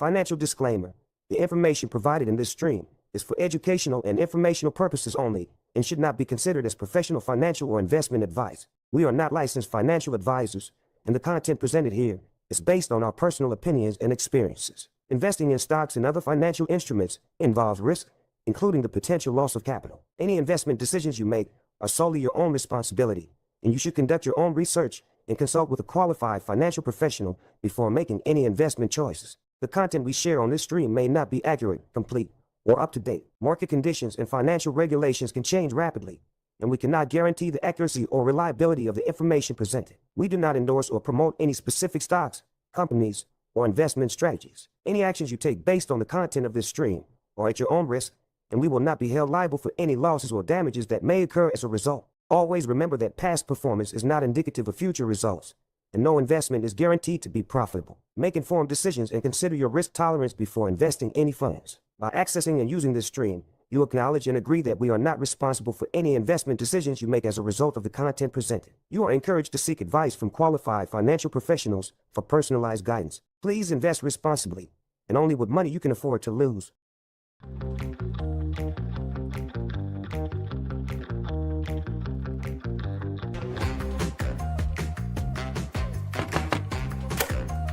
Financial disclaimer. The information provided in this stream is for educational and informational purposes only and should not be considered as professional financial or investment advice. We are not licensed financial advisors, and the content presented here is based on our personal opinions and experiences. Investing in stocks and other financial instruments involves risk, including the potential loss of capital. Any investment decisions you make are solely your own responsibility, and you should conduct your own research and consult with a qualified financial professional before making any investment choices. The content we share on this stream may not be accurate, complete, or up to date. Market conditions and financial regulations can change rapidly, and we cannot guarantee the accuracy or reliability of the information presented. We do not endorse or promote any specific stocks, companies, or investment strategies. Any actions you take based on the content of this stream are at your own risk, and we will not be held liable for any losses or damages that may occur as a result. Always remember that past performance is not indicative of future results, and no investment is guaranteed to be profitable. Make informed decisions and consider your risk tolerance before investing any funds. By accessing and using this stream, you acknowledge and agree that we are not responsible for any investment decisions you make as a result of the content presented. You are encouraged to seek advice from qualified financial professionals for personalized guidance. Please invest responsibly, and only with money you can afford to lose.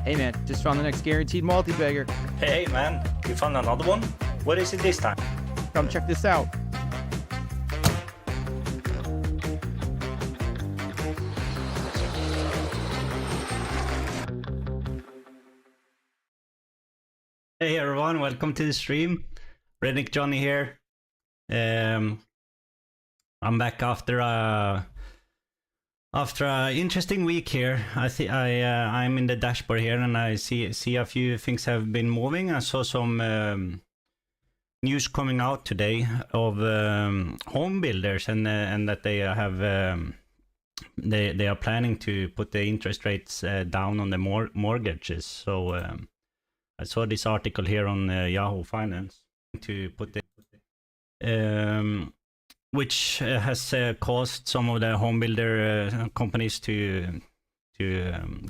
Hey man, just found the next guaranteed multi-bagger. Hey man, you found another one? What is it this time? Come check this out. Hey everyone, welcome to the stream. Redneck Johnny here. I'm back after an interesting week here. I'm in the dashboard here, and I see a few things have been moving. I saw some news coming out today of home builders, and that they have they are planning to put the interest rates down on the mortgages. So I saw this article here on Yahoo Finance to put the which has caused some of the home builder companies to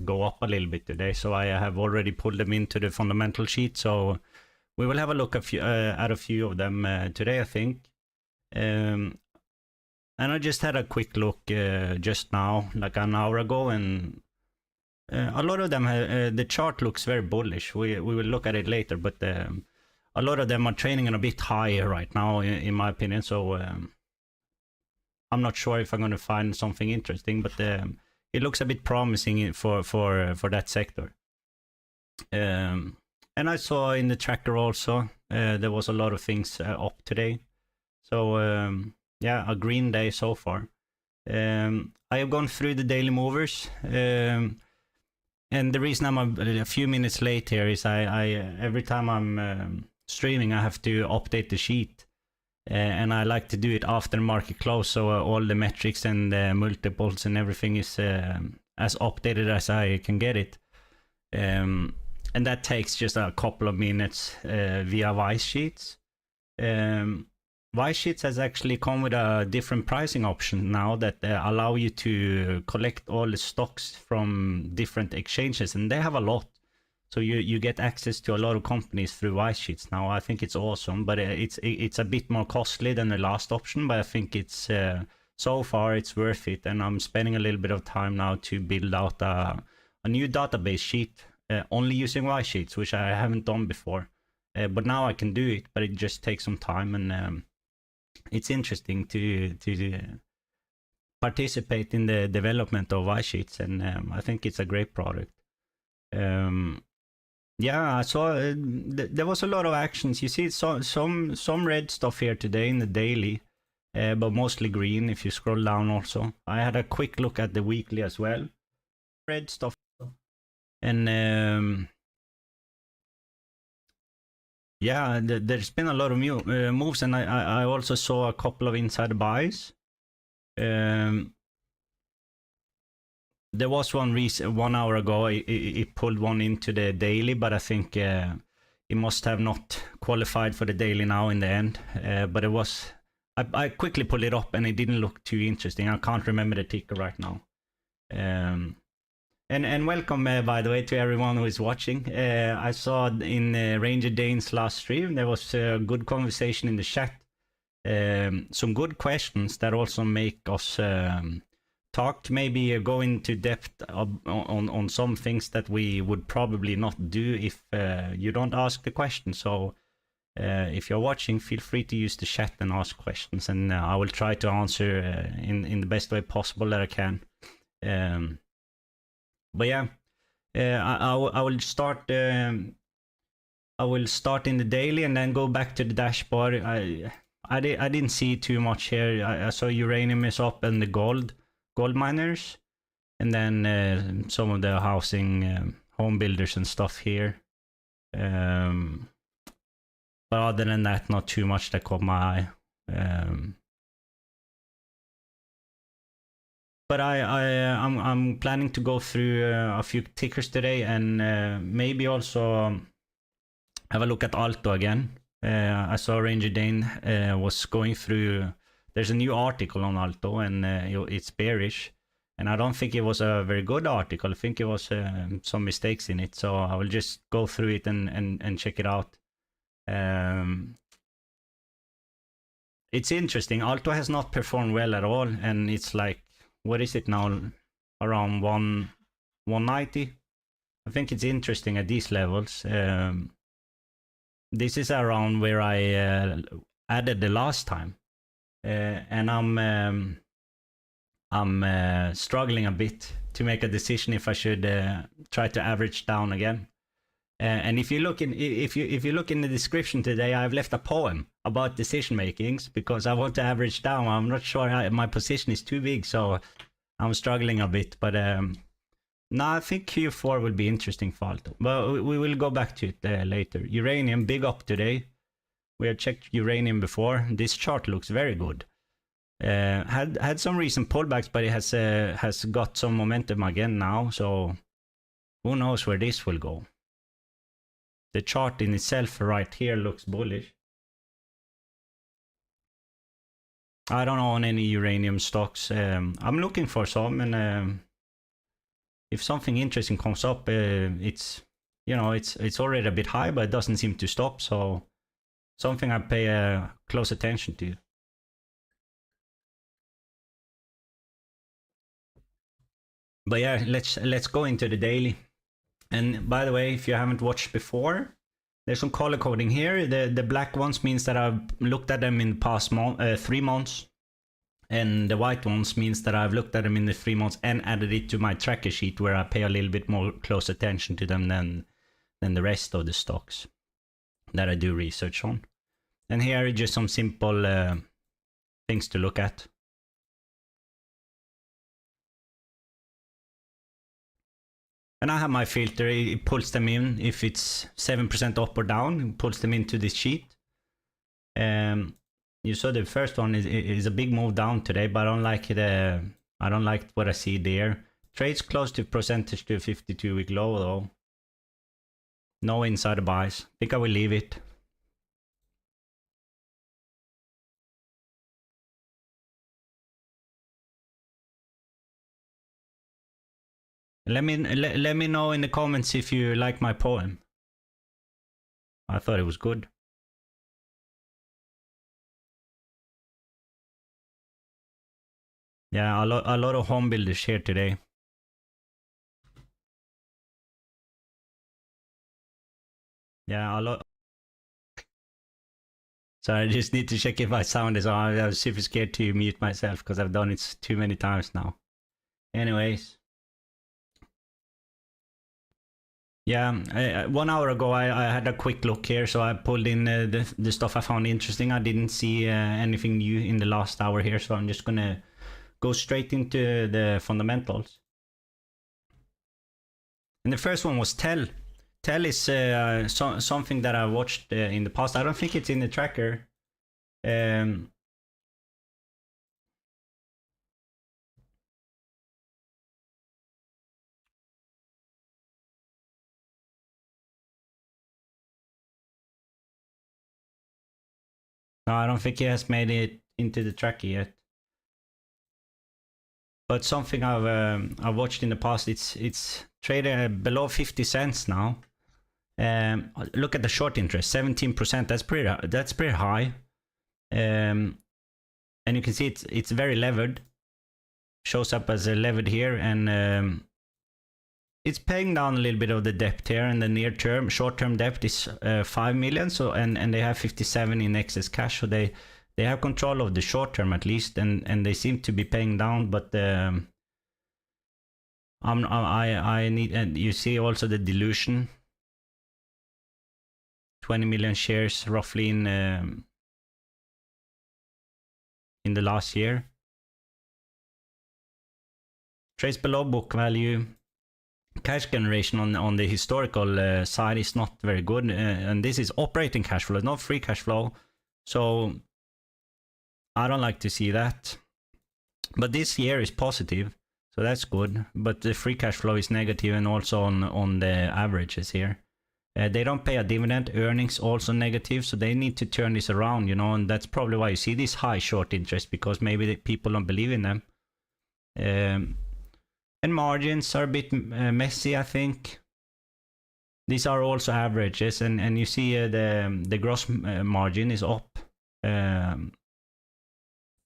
go up a little bit today. So I have already pulled them into the fundamental sheet. So we will have a look at a few of them today, I think. And I just had a quick look just now, like an hour ago, and a lot of them, the chart looks very bullish. We will look at it later, but a lot of them are trading on a bit higher right now, in my opinion. So I'm not sure if I'm going to find something interesting, but it looks a bit promising for that sector. And I saw in the tracker also there was a lot of things up today. So yeah, a green day so far. I have gone through the daily movers, and the reason I'm a few minutes late here is I every time I'm streaming I have to update the sheet. And I like to do it after market close, so all the metrics and multiples and everything is as updated as I can get it. And that takes just a couple of minutes via Vice Sheets. Vice Sheets has actually come with a different pricing option now that allow you to collect all the stocks from different exchanges, and they have a lot. So you get access to a lot of companies through Vice Sheets now. I think it's awesome, but it's a bit more costly than the last option. But I think it's so far it's worth it, and I'm spending a little bit of time now to build out a new database sheet only using Vice Sheets, which I haven't done before. But now I can do it, but it just takes some time, and it's interesting to participate in the development of Vice Sheets, and I think it's a great product. Yeah, I saw there was a lot of actions. You see some red stuff here today in the daily, but mostly green if you scroll down also. I had a quick look at the weekly as well. Red stuff. And yeah, there's been a lot of moves, and I also saw a couple of inside buys. There was one 1 hour ago, it pulled one into the daily, but I think it must have not qualified for the daily now in the end. But it was, I quickly pulled it up and it didn't look too interesting. I can't remember the ticker right now. And welcome, by the way, to everyone who is watching. I saw in Ranger Dane's last stream there was a good conversation in the chat. Some good questions that also make us talk, maybe go into depth on some things that we would probably not do if you don't ask the question. So if you're watching, feel free to use the chat and ask questions, and I will try to answer in the best way possible that I can. But yeah, I will start. I will start in the daily and then go back to the dashboard. I didn't see too much here. I saw uranium is up and the gold miners, and then some of the housing, home builders and stuff here. But other than that, not too much that caught my eye. But I'm planning to go through a few tickers today, and maybe also have a look at ALTO again. I saw Ranger Dane was going through. There's a new article on ALTO, and it's bearish. And I don't think it was a very good article. I think it was some mistakes in it. So I will just go through it and check it out. It's interesting. ALTO has not performed well at all, and it's like, what is it now? Around 190. I think it's interesting at these levels. This is around where I added the last time, and I'm struggling a bit to make a decision if I should try to average down again. And if you look in the description today, I've left a poem about decision makings because I want to average down. I'm not sure my position is too big, so I'm struggling a bit. But no, I think Q4 will be interesting for ALTO. But we will go back to it later. Uranium, big up today. We have checked uranium before. This chart looks very good. Had some recent pullbacks, but it has got some momentum again now. So who knows where this will go. The chart in itself right here looks bullish. I don't own any uranium stocks. I'm looking for some, and if something interesting comes up, it's already a bit high, but it doesn't seem to stop. So something I pay close attention to. But yeah, let's go into the daily. And by the way, if you haven't watched before, there's some color coding here. The black ones means that I've looked at them in the past 3 months. And the white ones means that I've looked at them in the 3 months and added it to my tracker sheet where I pay a little bit more close attention to them than the rest of the stocks that I do research on. And here are just some simple things to look at. And I have my filter, it pulls them in. If it's 7% up or down, it pulls them into this sheet. You saw the first one is a big move down today, but I don't like it. I don't like what I see there. Trades close to percentage to 52-week low though. No insider buys. I think I will leave it. Let me know in the comments if you like my poem. I thought it was good. Yeah, a lot of home builders here today. Yeah, a lot. So I just need to check if my sound is on. I was super scared to mute myself because I've done it too many times now. Anyways. Yeah, 1 hour ago I had a quick look here, so I pulled in the stuff I found interesting. I didn't see anything new in the last hour here, so I'm just gonna go straight into the fundamentals. And the first one was Tell. Tell is something that I watched in the past. I don't think it's in the tracker. No, I don't think he has made it into the tracker yet. But something I've watched in the past, it's traded below 50 cents now. Look at the short interest, 17%. That's pretty high. And you can see it's very levered. Shows up as a levered here, and it's paying down a little bit of the debt here. And the near term, short term debt is 5 million. So and they have 57 in excess cash. So they have control of the short term at least, and they seem to be paying down. But I need, and you see also the dilution. 20 million shares roughly in the last year. Trades below book value. Cash generation on the historical side is not very good, and this is operating cash flow, not free cash flow. So I don't like to see that. But this year is positive, so that's good. But the free cash flow is negative, and also on the averages here. They don't pay a dividend, earnings also negative, so they need to turn this around, you know, and that's probably why you see this high short interest, because maybe the people don't believe in them. And margins are a bit messy, I think. These are also averages, and you see the gross margin is up from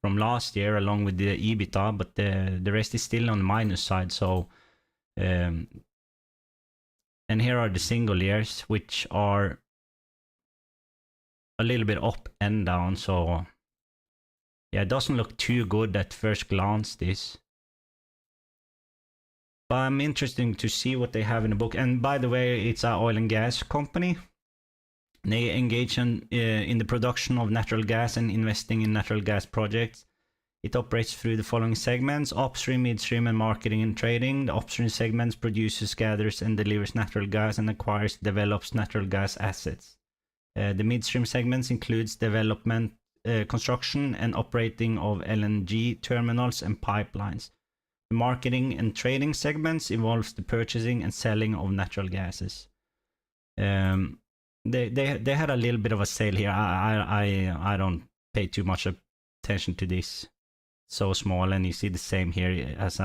last year along with the EBITDA, but the rest is still on the minus side. So and here are the single years, which are a little bit up and down. So yeah, it doesn't look too good at first glance, this. But I'm interested to see what they have in the book. And by the way, it's an oil and gas company. They engage in the production of natural gas and investing in natural gas projects. It operates through the following segments: upstream, midstream, and marketing and trading. The upstream segments produces, gathers, and delivers natural gas, and acquires, develops natural gas assets. The midstream segments includes development, construction, and operating of LNG terminals and pipelines. The marketing and trading segments involves the purchasing and selling of natural gases. They had a little bit of a sale here. I don't pay too much attention to this. So small, and you see the same here as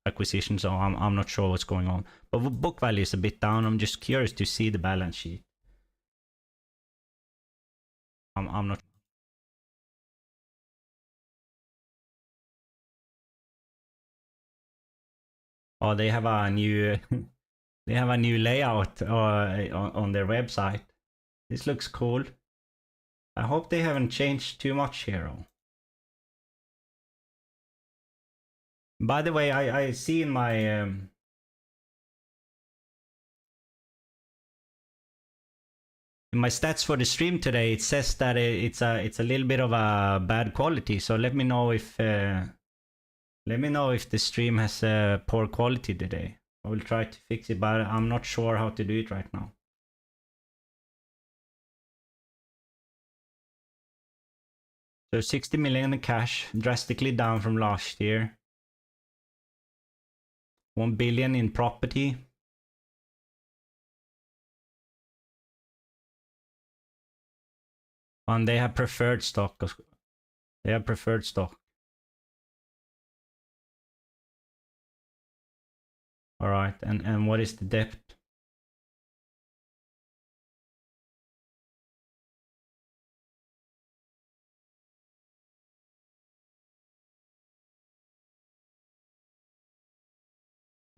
acquisition, so I'm not sure what's going on. But book value is a bit down. I'm just curious to see the balance sheet. I'm not. Oh, they have a new they have a new layout on their website. This looks cool. I hope they haven't changed too much here. By the way, I see in my in my stats for the stream today, it says that it's a little bit of a bad quality. So let me know if the stream has poor quality today. I will try to fix it, but I'm not sure how to do it right now. So 60 million in cash, drastically down from last year. 1 billion in property. And they have preferred stock. They have preferred stock. All right, and what is the debt?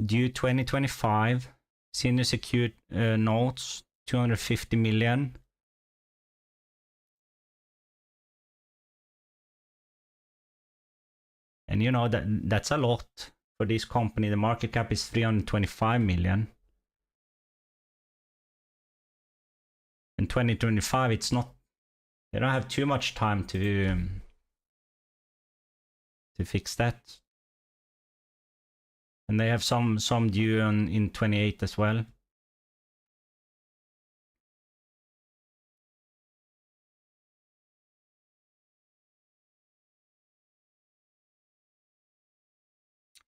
Due 2025, senior secured notes, 250 million. And you know that's a lot for this company. The market cap is 325 million. In 2025, it's not. They don't have too much time to fix that. And they have some due in 28 as well.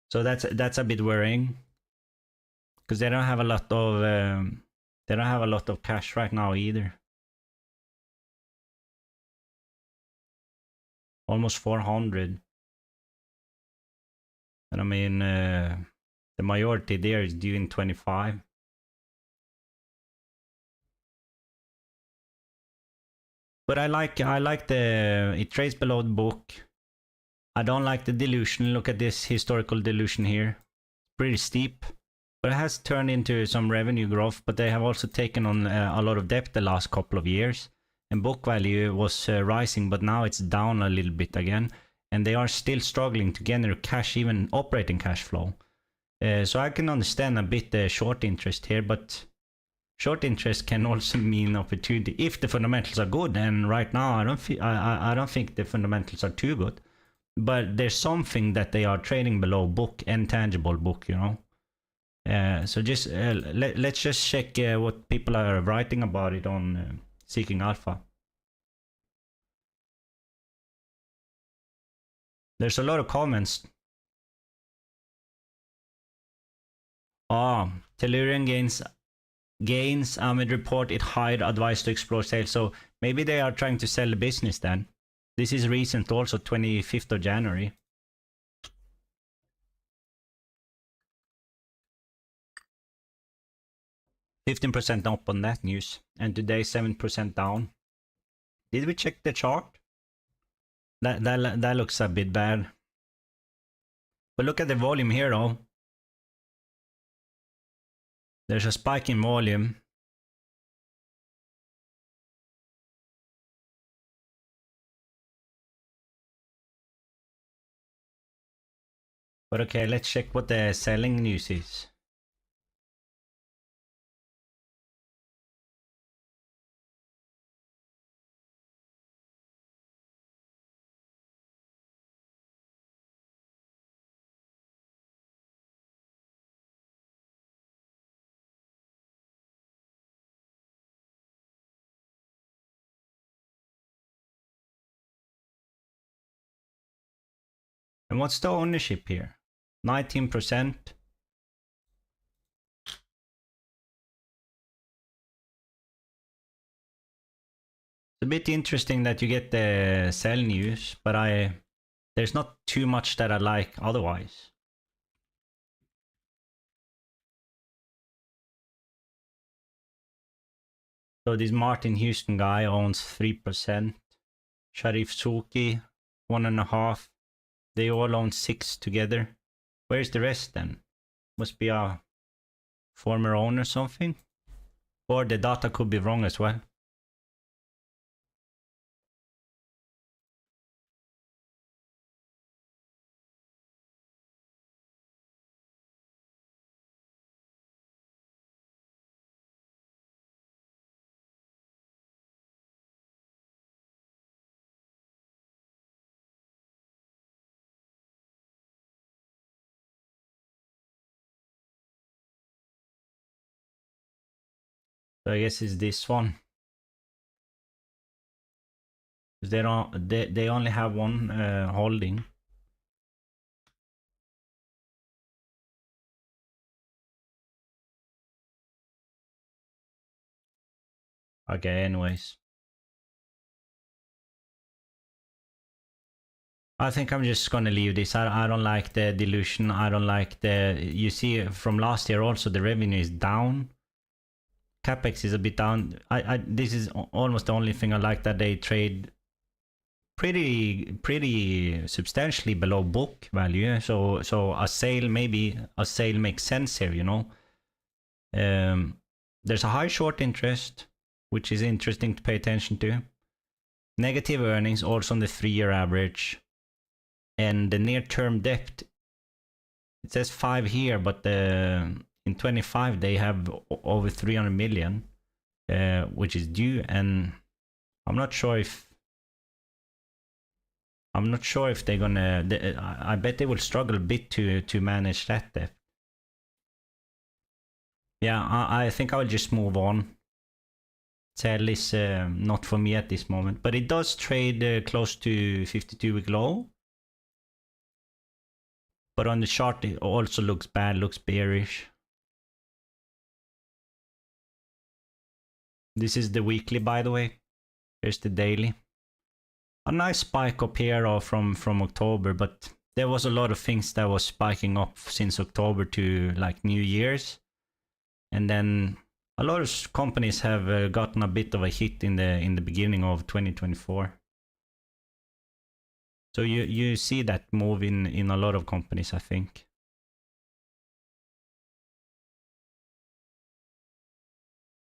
So that's a bit worrying, because they don't have a lot of cash right now either. Almost 400. And I mean, the majority there is due in 25. But I like the, it trades below the book. I don't like the dilution. Look at this historical dilution here. Pretty steep. But it has turned into some revenue growth, but they have also taken on a lot of debt the last couple of years. And book value was rising, but now it's down a little bit again. And they are still struggling to generate cash, even operating cash flow. So I can understand a bit the short interest here, but short interest can also mean opportunity if the fundamentals are good. And right now, I don't think the fundamentals are too good. But there's something that they are trading below book and tangible book, you know. So just let's just check what people are writing about it on Seeking Alpha. There's a lot of comments. Tellurian gains amid report it hired advice to explore sales. So maybe they are trying to sell the business then. This is recent also, 25th of January. %15 up on that news, and today 7% down. Did we check the chart? That looks a bit bad. But look at the volume here though. There's a spike in volume. But okay, let's check what the selling news is. And what's the ownership here? 19%. It's a bit interesting that you get the sell news, but there's not too much that I like otherwise. So this Martin Houston guy owns 3%. Sharif Suki 1.5%. They all own 6 together. Where's the rest then? Must be a former owner or something. Or the data could be wrong as well. So I guess it's this one. They don't. They only have one holding. Okay. Anyways, I think I'm just gonna leave this. I don't like the dilution. I don't like the. You see from last year also the revenue is down. Capex is a bit down. This is almost the only thing I like, that they trade pretty substantially below book value. So a sale, maybe a sale makes sense here, you know. There's a high short interest, which is interesting to pay attention to. Negative earnings also on the 3-year average, and the near-term debt. It says 5 here, but in 25 they have over 300 million, which is due, and I'm not sure if they're gonna. I bet they will struggle a bit to manage that debt. Yeah, I think I will just move on. Sell is not for me at this moment, but it does trade close to 52-week low. But on the chart it also looks bad, looks bearish. This is the weekly, by the way. Here's the daily. A nice spike up here from October, but there was a lot of things that was spiking up since October to like New Year's, and then a lot of companies have gotten a bit of a hit in the beginning of 2024. So you see that move in a lot of companies, I think.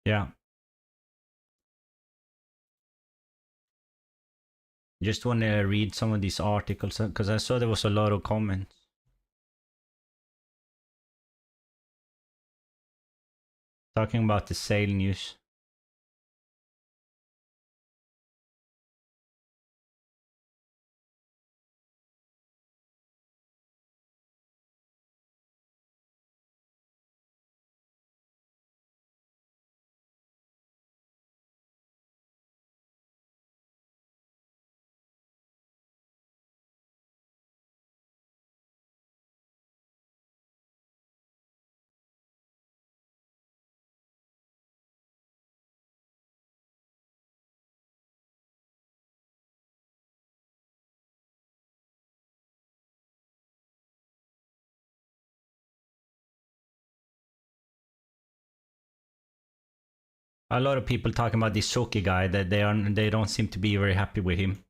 Yeah. Just want to read some of these articles because I saw there was a lot of comments. Talking about the sale news. A lot of people talking about this Soki guy, that they don't seem to be very happy with him.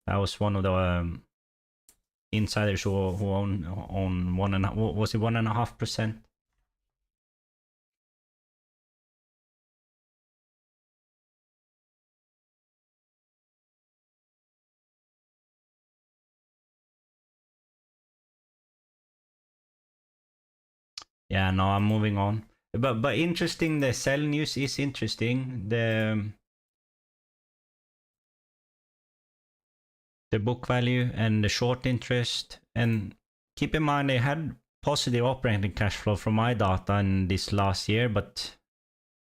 That was one of the insiders who own 1.5%. Yeah, no, I'm moving on. But interesting, the sell news is interesting. The book value and the short interest, and keep in mind they had positive operating cash flow from my data in this last year, but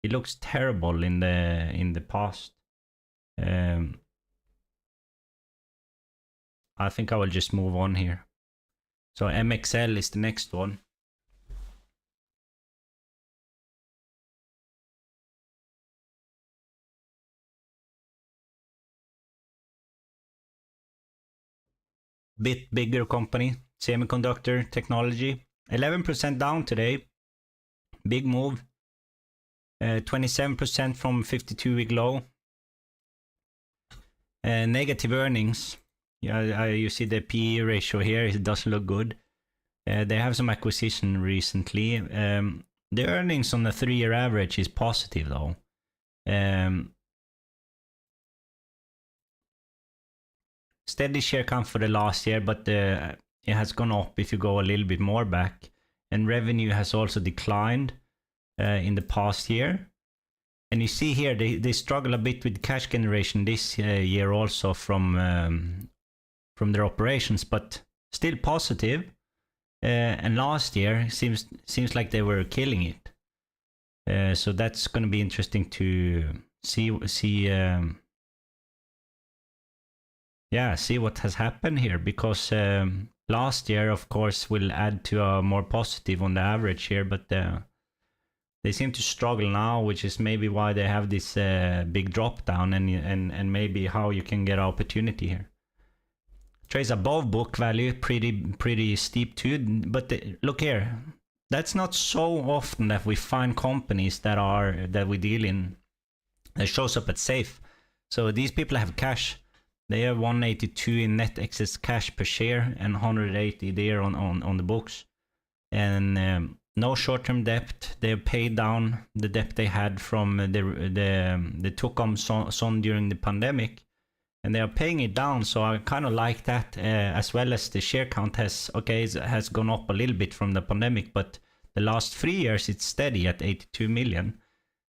it looks terrible in the past. I think I will just move on here. So MXL is the next one. Bit bigger company, semiconductor technology, 11% down today. Big move. 27% from 52-week low. Negative earnings. Yeah, you see the PE ratio here. It doesn't look good. They have some acquisition recently. The earnings on the 3-year average is positive though. Steady share count for the last year, but it has gone up if you go a little bit more back. And revenue has also declined in the past year. And you see here, they struggle a bit with cash generation this year also from their operations, but still positive. And last year seems like they were killing it. So that's going to be interesting to see what has happened here, because last year, of course, will add to a more positive on the average here, but they seem to struggle now, which is maybe why they have this big drop down, and maybe how you can get an opportunity here. Trades above book value, pretty steep too. But look here, that's not so often that we find companies that we deal in that shows up at safe. So these people have cash. They have 182 in net excess cash per share and 180 there on the books, and no short-term debt. They have paid down the debt they had from the Tocom Son during the pandemic, and they are paying it down. So I kind of like that, as well as the share count has gone up a little bit from the pandemic, but the last 3 years it's steady at 82 million.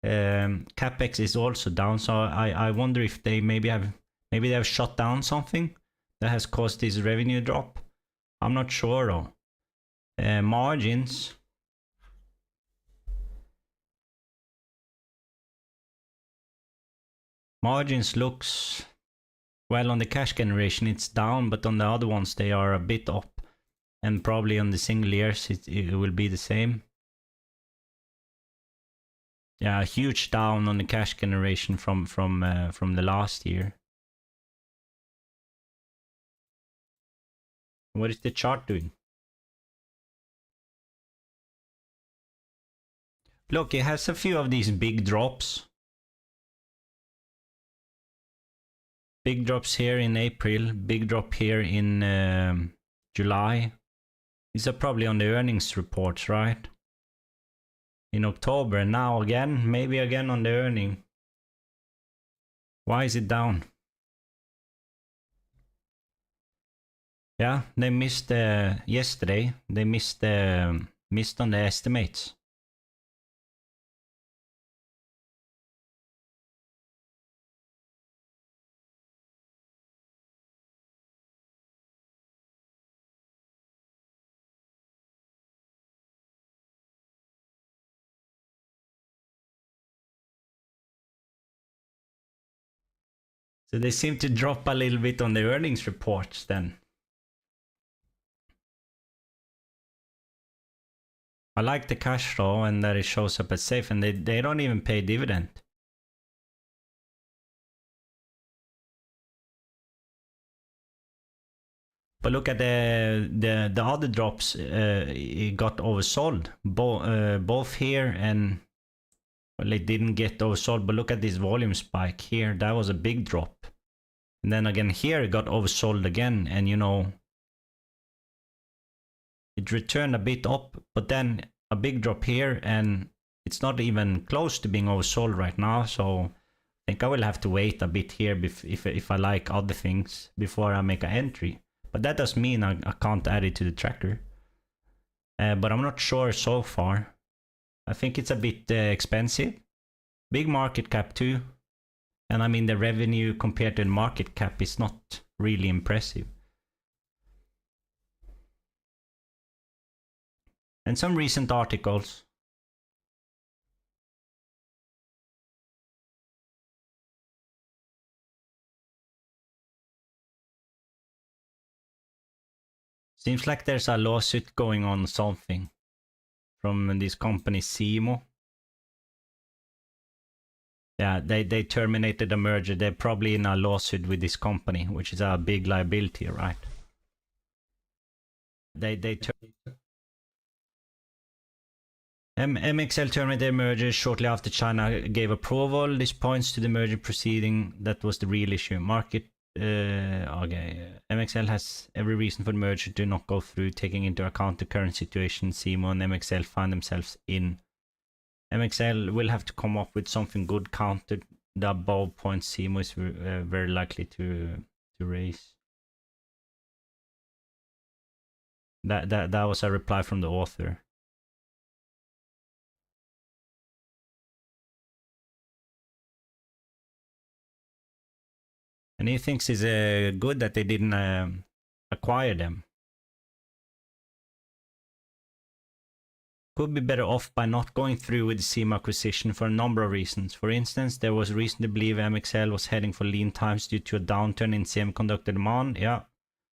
Capex is also down, so I wonder if they maybe they have shut down something that has caused this revenue drop. I'm not sure though. Margins. Margins looks, well, on the cash generation it's down, but on the other ones they are a bit up, and probably on the single years it will be the same. Yeah, a huge down on the cash generation from the last year. What is the chart doing? Look, it has a few of these big drops. Big drops here in April, big drop here in July. These are probably on the earnings reports, right? In October, and now again, maybe again on the earning. Why is it down? Yeah, they missed yesterday. They missed on the estimates. So they seem to drop a little bit on the earnings reports then. I like the cash flow and that it shows up as safe, and they don't even pay dividend. But look at the other drops, it got oversold. Both here and, well, it didn't get oversold, but look at this volume spike here. That was a big drop. And then again here it got oversold again, and you know, it returned a bit up, but then a big drop here, and it's not even close to being oversold right now. So I think I will have to wait a bit here if I like other things before I make an entry. But that does mean I can't add it to the tracker. But I'm not sure so far. I think it's a bit expensive. Big market cap too. And I mean, the revenue compared to the market cap is not really impressive. And some recent articles. Seems like there's a lawsuit going on, something from this company SIMO. Yeah, they terminated the merger. They're probably in a lawsuit with this company, which is a big liability, right? MXL terminated their merger shortly after China gave approval. This points to the merger proceeding that was the real issue. MXL has every reason for the merger to not go through, taking into account the current situation SIMO and MXL find themselves in. MXL will have to come up with something good counter the above points SIMO is very likely to raise. That was a reply from the author. And he thinks it's good that they didn't acquire them. Could be better off by not going through with the SIM acquisition for a number of reasons. For instance, there was reason to believe MXL was heading for lean times due to a downturn in semiconductor demand,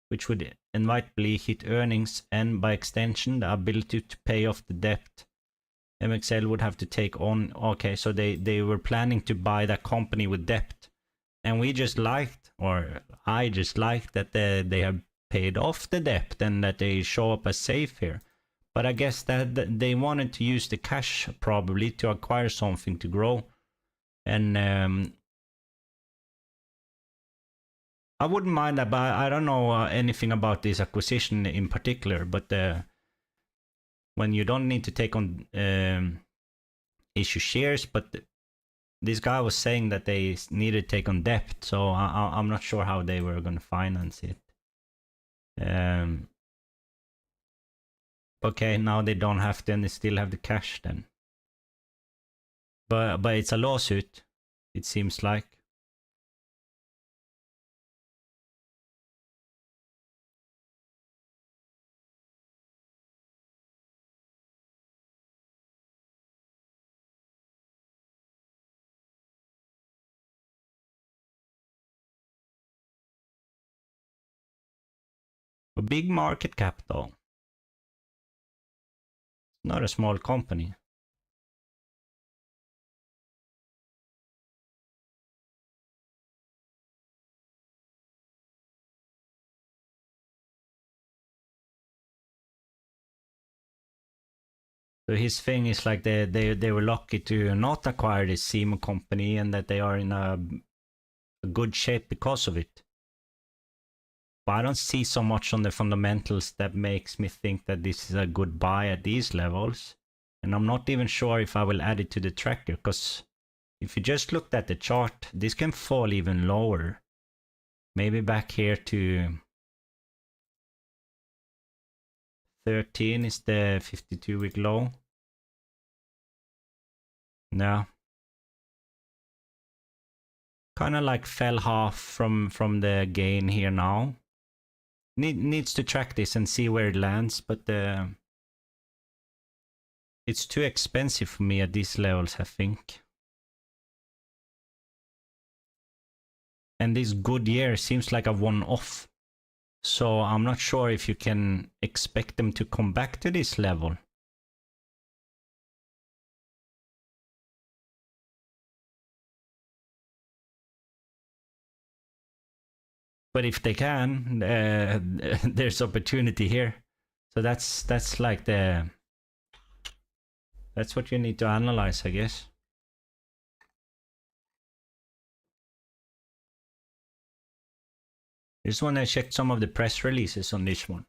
which would inevitably hit earnings and, by extension, the ability to pay off the debt MXL would have to take on. Okay, so they were planning to buy that company with debt. And we just liked, or I just liked, that they have paid off the debt and that they show up as safe here. But I guess that they wanted to use the cash probably to acquire something to grow. And I wouldn't mind that, but I don't know anything about this acquisition in particular. But when you don't need to take on issue shares, but this guy was saying that they needed to take on debt, so I'm not sure how they were going to finance it. Okay, now they don't have to, and they still have the cash then. But it's a lawsuit, it seems like. A big market cap though. Not a small company. So his thing is like they were lucky to not acquire this SEMO company and that they are in a good shape because of it. But I don't see so much on the fundamentals that makes me think that this is a good buy at these levels. And I'm not even sure if I will add it to the tracker, because if you just looked at the chart, this can fall even lower. Maybe back here to 13 is the 52-week low. No. Kind of like fell half from the gain here now. Needs to track this and see where it lands, but it's too expensive for me at these levels, I think. And this good year seems like a one-off. So I'm not sure if you can expect them to come back to this level. But if they can, there's opportunity here. So that's like that's what you need to analyze, I guess. I just want to check some of the press releases on this one.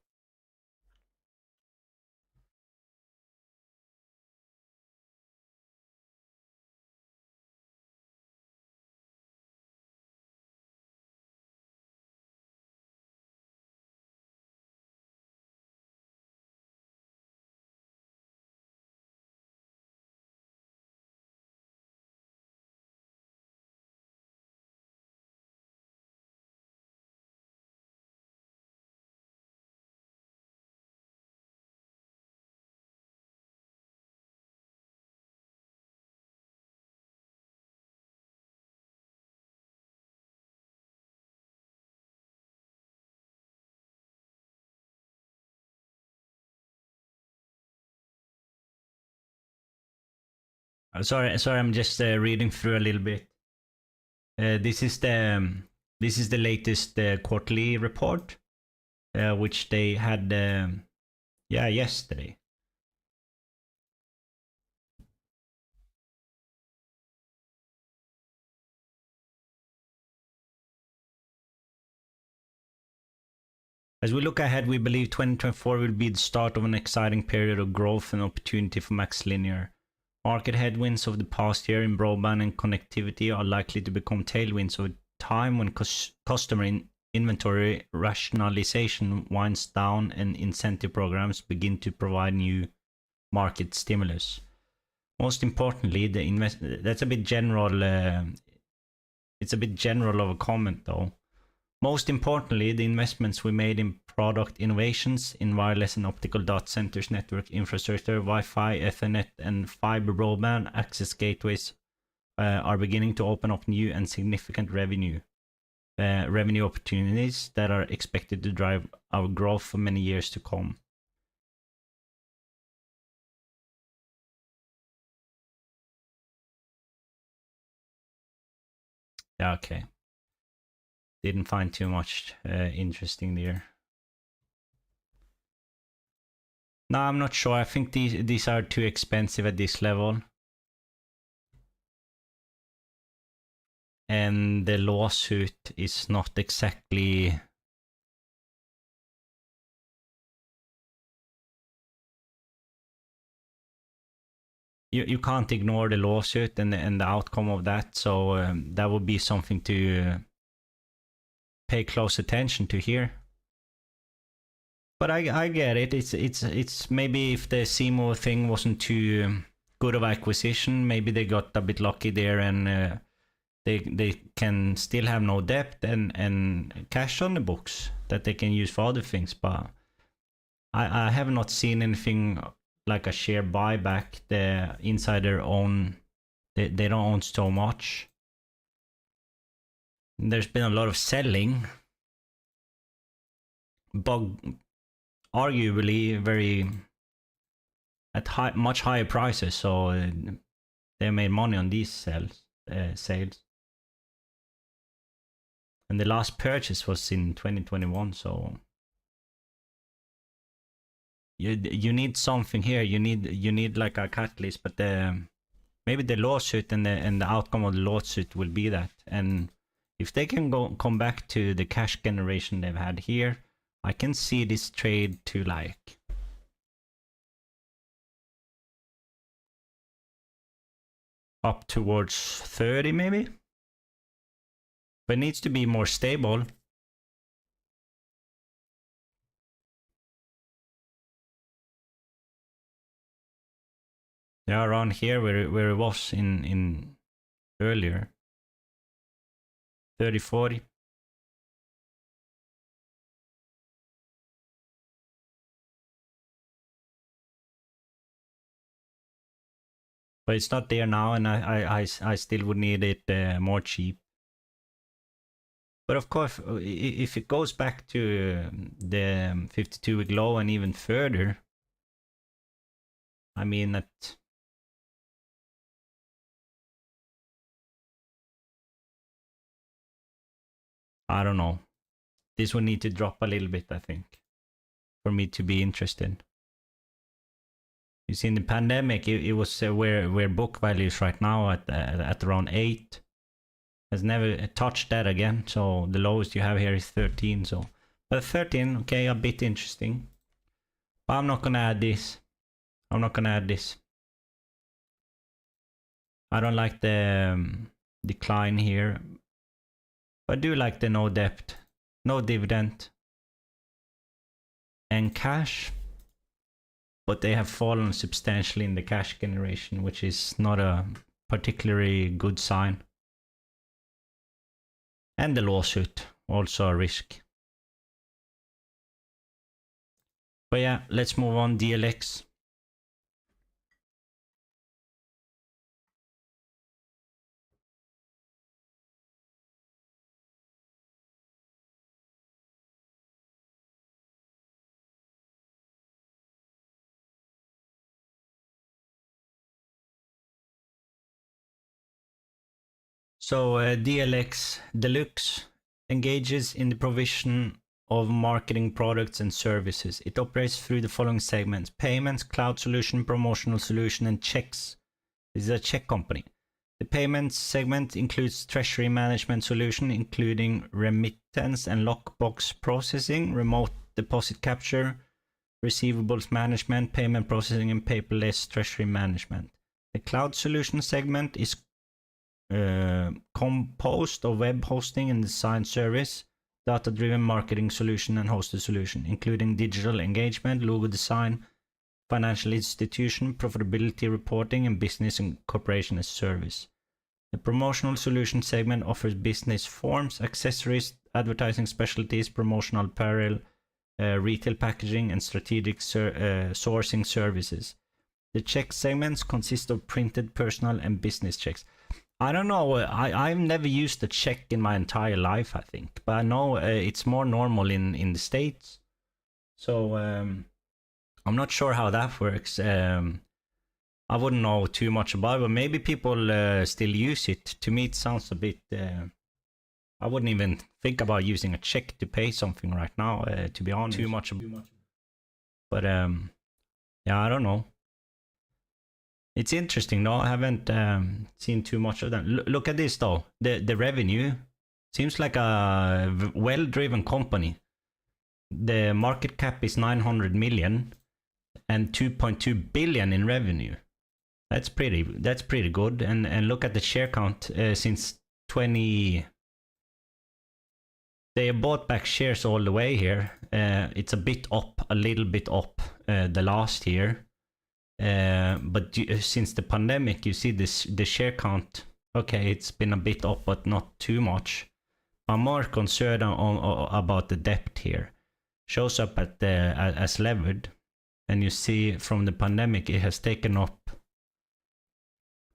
Sorry, I'm just reading through a little bit. This is the latest quarterly report, which they had yesterday. As we look ahead, we believe 2024 will be the start of an exciting period of growth and opportunity for MaxLinear. Market headwinds of the past year in broadband and connectivity are likely to become tailwinds over time when customer inventory rationalization winds down and incentive programs begin to provide new market stimulus. Most importantly, that's a bit general. It's a bit general of a comment, though. Most importantly, the investments we made in product innovations in wireless and optical data centers, network infrastructure, Wi-Fi, Ethernet, and fiber broadband access gateways are beginning to open up new and significant revenue opportunities that are expected to drive our growth for many years to come. Yeah, okay. Didn't find too much interesting there. No, I'm not sure. I think these are too expensive at this level. And the lawsuit is not exactly... You can't ignore the lawsuit and the outcome of that, so that would be something to pay close attention to here. But I get it. It's maybe if the SEMO thing wasn't too good of acquisition, maybe they got a bit lucky there, and they can still have no debt and cash on the books that they can use for other things. But I have not seen anything like a share buyback. The insider own, they don't own so much. There's been a lot of selling, but arguably very at much higher prices, so they made money on these sales. And the last purchase was in 2021, so you need something here. You need like a catalyst, but maybe the lawsuit and the outcome of the lawsuit will be that. And if they can come back to the cash generation they've had here, I can see this trade to like up towards 30 maybe. But it needs to be more stable. Yeah, around here where it was in earlier. 30, 40. But it's not there now, and I still would need it more cheap. But of course, if it goes back to the 52-week low and even further, I mean that. I don't know. This would need to drop a little bit, I think, for me to be interested. You see, in the pandemic, it was where book values right now at around 8. Has never touched that again. So the lowest you have here is 13. So, but 13, okay, a bit interesting. But I'm not gonna add this. I'm not gonna add this. I don't like the decline here. I do like the no debt, no dividend, and cash. But they have fallen substantially in the cash generation, which is not a particularly good sign. And the lawsuit, also a risk. But yeah, let's move on. DLX. So DLX Deluxe engages in the provision of marketing products and services. It operates through the following segments: payments, cloud solution, promotional solution, and checks. This is a check company. The payments segment includes treasury management solution, including remittance and lockbox processing, remote deposit capture, receivables management, payment processing, and paperless treasury management. The cloud solution segment is composed of web hosting and design service, data-driven marketing solution, and hosted solution, including digital engagement, logo design, financial institution, profitability reporting, and business and corporation as service. The promotional solution segment offers business forms, accessories, advertising specialties, promotional apparel, retail packaging, and strategic sourcing services. The check segments consist of printed personal and business checks. I don't know, I've never used a check in my entire life, I think. But I know it's more normal in the States. So I'm not sure how that works. I wouldn't know too much about it, but maybe people still use it. To me, it sounds a bit... I wouldn't even think about using a check to pay something right now, to be honest. Too much. But yeah, I don't know. It's interesting though. I haven't seen too much of that. Look at this though. The revenue seems like a well-driven company. The market cap is 900 million and 2.2 billion in revenue. That's pretty good. And look at the share count since 20. They bought back shares all the way here. It's a little bit up the last year. But since the pandemic, you see the share count. Okay, it's been a bit up, but not too much. I'm more concerned about the debt here. Shows up at as levered, and you see from the pandemic it has taken up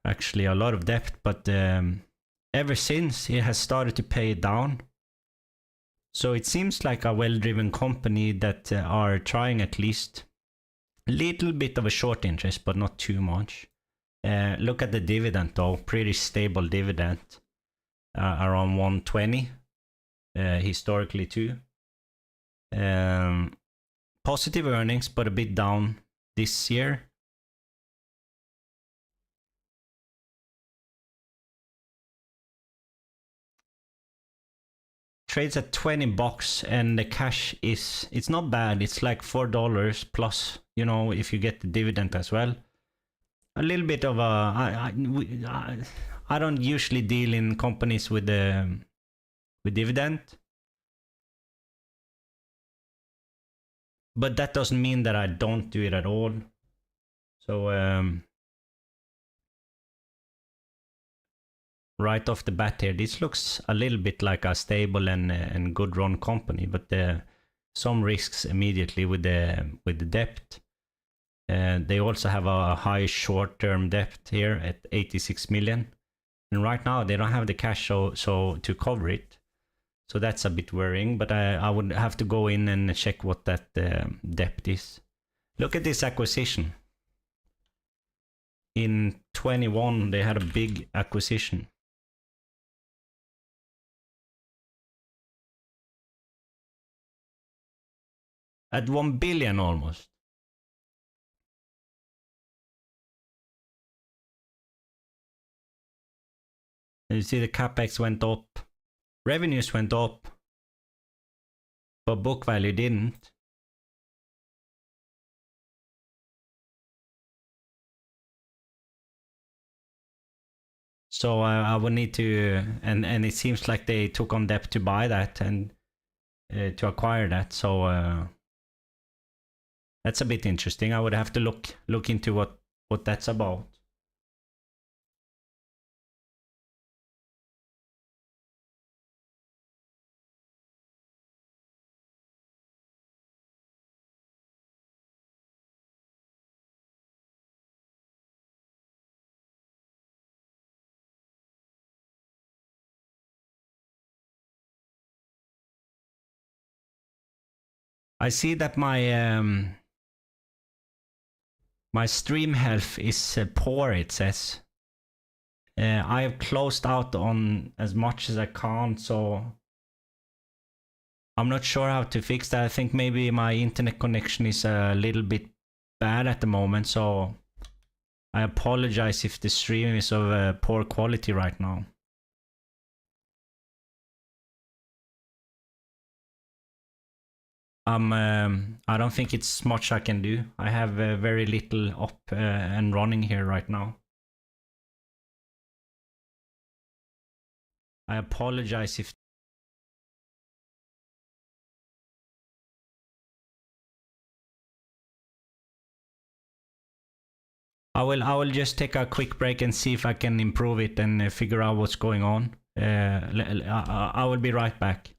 actually a lot of debt, but ever since it has started to pay it down. So it seems like a well-driven company that are trying at least a little bit of a short interest, but not too much. Look at the dividend though, pretty stable dividend, around 120 historically too. positive earnings, but a bit down this year. Trades at $20 and the cash is, it's not bad. It's like $4 plus, you know, if you get the dividend as well. A little bit of a, I don't usually deal in companies with dividend. But that doesn't mean that I don't do it at all. So right off the bat here, this looks a little bit like a stable and good run company, but some risks immediately with the debt. They also have a high short-term debt here at 86 million, and right now they don't have the cash so to cover it. So that's a bit worrying, but I would have to go in and check what that debt is. Look at this acquisition. In 21, they had a big acquisition. At 1 billion almost. And you see the capex went up. Revenues went up. But book value didn't. So I would need to, and it seems like they took on debt to buy that and to acquire that. So that's a bit interesting. I would have to look into what that's about. I see that my my stream health is poor, it says. I have closed out on as much as I can, so I'm not sure how to fix that. I think maybe my internet connection is a little bit bad at the moment, so I apologize if the stream is of poor quality right now. I don't think it's much I can do. I have very little up and running here right now. I apologize if I will just take a quick break and see if I can improve it and figure out what's going on. I will be right back.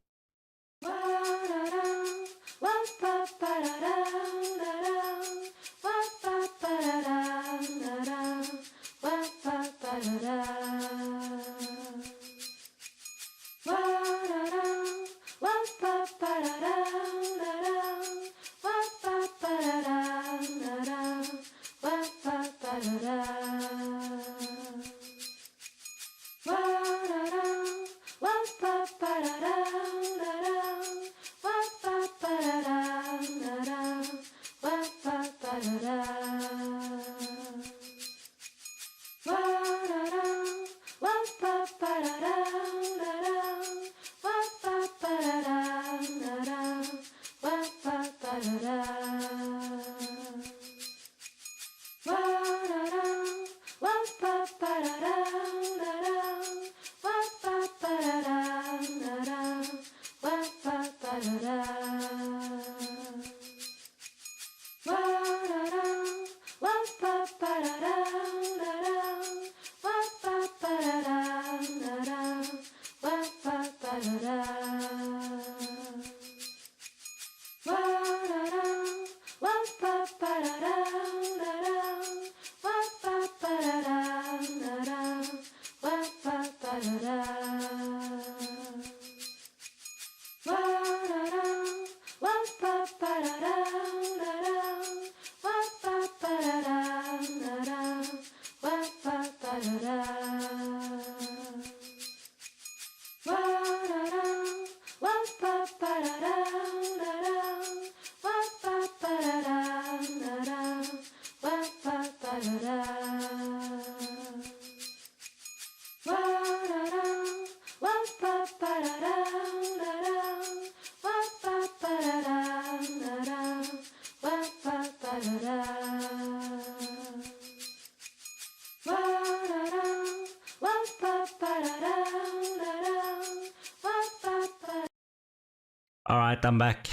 All right, I'm back.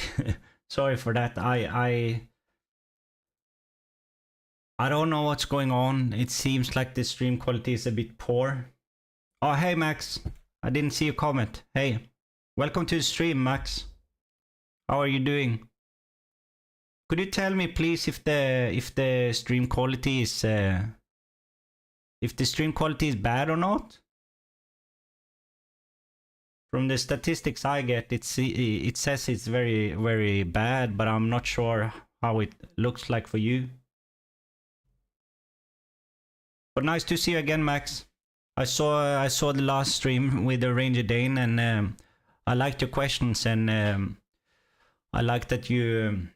Sorry for that. I don't know what's going on. It seems like the stream quality is a bit poor. Oh, hey Max. I didn't see your comment. Hey, welcome to the stream, Max. How are you doing? Could you tell me, please, if the stream quality is bad or not? From the statistics I get, it says it's very, very bad, but I'm not sure how it looks like for you. But nice to see you again, Max. I saw the last stream with the Ranger Dane, and I liked your questions, and I like that you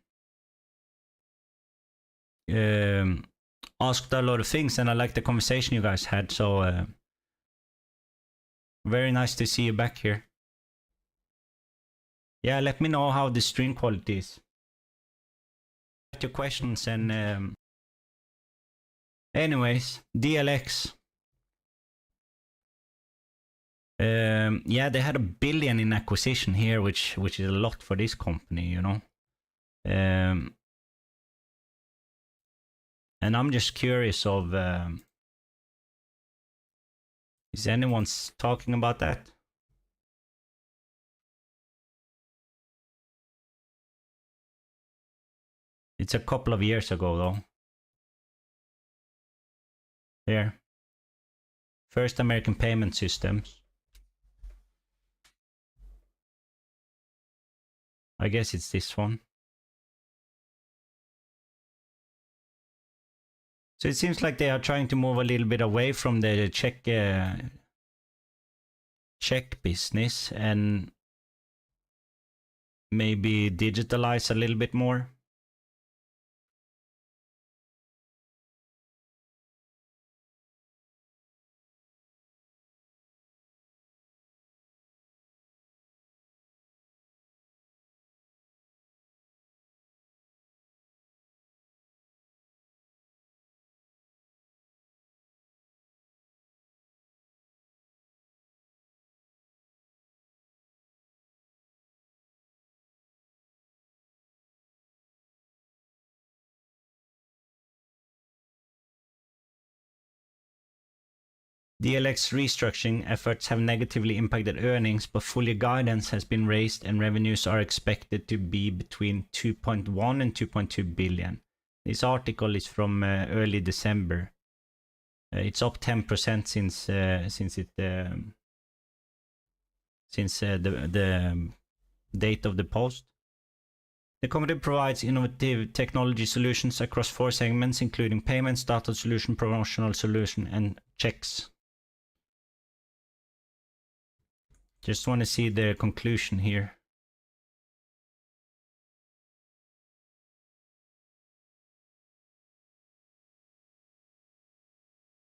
asked a lot of things, and I like the conversation you guys had. So very nice to see you back here. Yeah, let me know how the stream quality is. Your questions, and anyways, DLX. Yeah, they had $1 billion in acquisition here, which is a lot for this company, you know. And I'm just curious of, is anyone talking about that? It's a couple of years ago though. Here. First American Payment Systems. I guess it's this one. So it seems like they are trying to move a little bit away from the check business and maybe digitalize a little bit more. DLX restructuring efforts have negatively impacted earnings, but full-year guidance has been raised and revenues are expected to be between 2.1 and 2.2 billion. This article is from early December. It's up 10% since the date of the post. The company provides innovative technology solutions across 4 segments, including payments, data solution, promotional solution, and checks. Just want to see the conclusion here.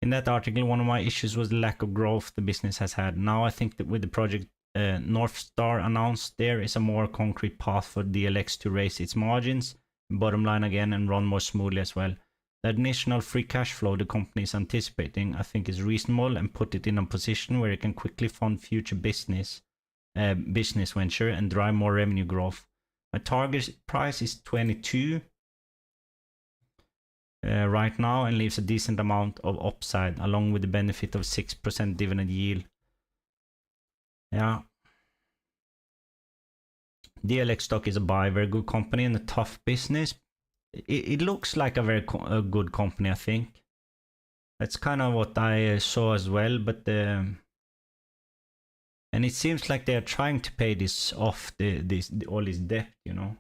In that article, one of my issues was the lack of growth the business has had. Now I think that with the project North Star announced, there is a more concrete path for DLX to raise its margins, bottom line again, and run more smoothly as well. The additional free cash flow the company is anticipating, I think, is reasonable and put it in a position where it can quickly fund future business venture and drive more revenue growth. My target price is 22 right now, and leaves a decent amount of upside along with the benefit of 6% dividend yield. Yeah. DLX stock is a buy, very good company and a tough business. It looks like a very good company, I think. That's kind of what I saw as well, but and it seems like they are trying to pay this off, all this debt, you know.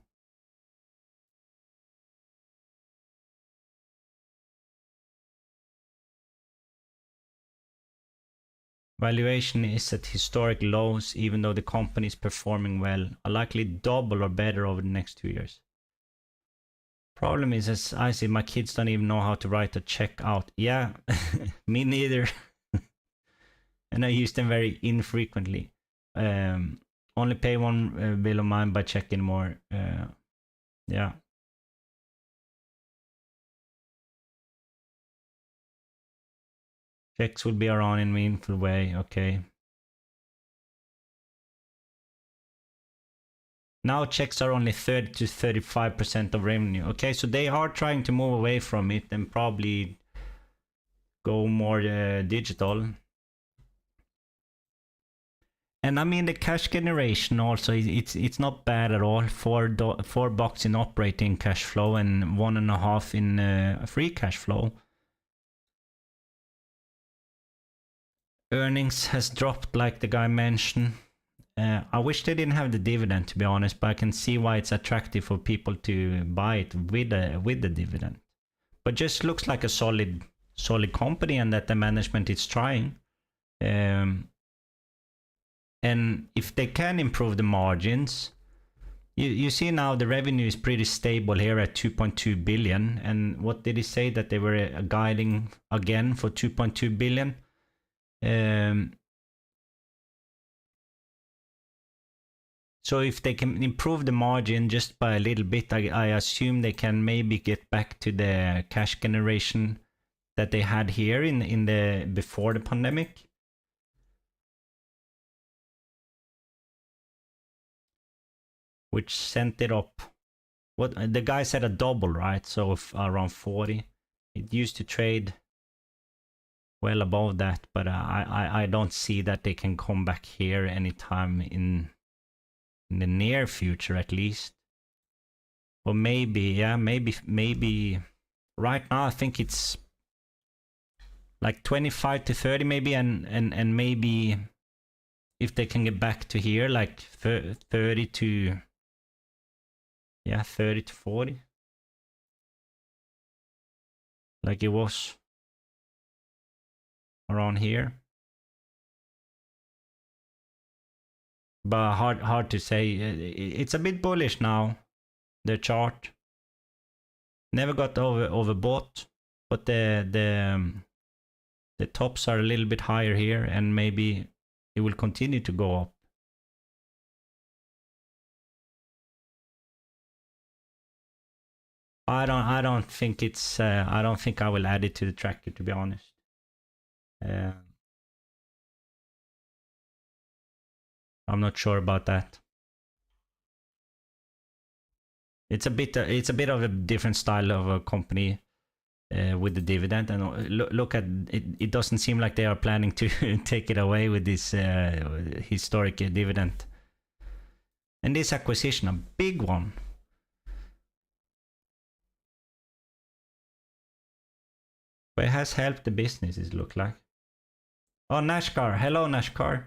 Valuation is at historic lows, even though the company is performing well, a likely double or better over the next 2 years. Problem is, as I see, my kids don't even know how to write a check out. Yeah, me neither. And I use them very infrequently. Only pay one bill of mine by checking more. Yeah. Checks will be around in a meaningful way. Okay. Now checks are only 30 to 35% of revenue. Okay, so they are trying to move away from it and probably go more digital. And I mean the cash generation also, it's not bad at all. $4 in operating cash flow and 1.5 in free cash flow. Earnings has dropped like the guy mentioned. I wish they didn't have the dividend, to be honest, but I can see why it's attractive for people to buy it with the dividend. But just looks like a solid company, and that the management is trying. And if they can improve the margins, you see now the revenue is pretty stable here at 2.2 billion. And what did he say, that they were guiding again for 2.2 billion? So if they can improve the margin just by a little bit, I assume they can maybe get back to the cash generation that they had here in the before the pandemic. Which sent it up. What the guy said, a double, right? So if around 40. It used to trade well above that, but I don't see that they can come back here anytime in the near future, at least. Or maybe, yeah, maybe right now I think it's like 25 to 30 maybe, and maybe if they can get back to here, like 30 to 40, like it was around here. But hard to say. It's a bit bullish now, the chart. Never got overbought, but the tops are a little bit higher here, and maybe it will continue to go up. I don't think it's I don't think I will add it to the tracker, to be honest. I'm not sure about that. It's a bit of a different style of a company with the dividend, and look at it. It doesn't seem like they are planning to take it away with this historic dividend. And this acquisition, a big one. But it has helped the business, it looks like. Oh, NASCAR. Hello, NASCAR.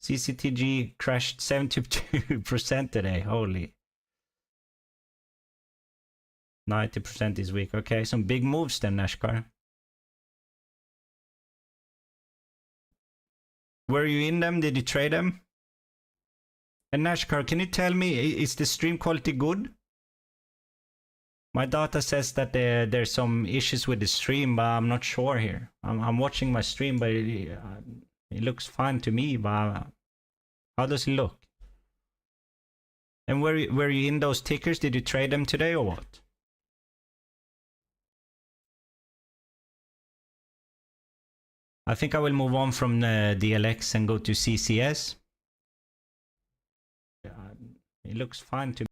CCTG crashed 72% today. Holy. 90% this week. Okay, some big moves then, NASCAR. Were you in them? Did you trade them? And NASCAR, can you tell me, is the stream quality good? My data says that there's some issues with the stream, but I'm not sure here. I'm watching my stream, but it looks fine to me. But how does it look? And were you in those tickers? Did you trade them today or what? I think I will move on from the DLX and go to CCS. It looks fine to me.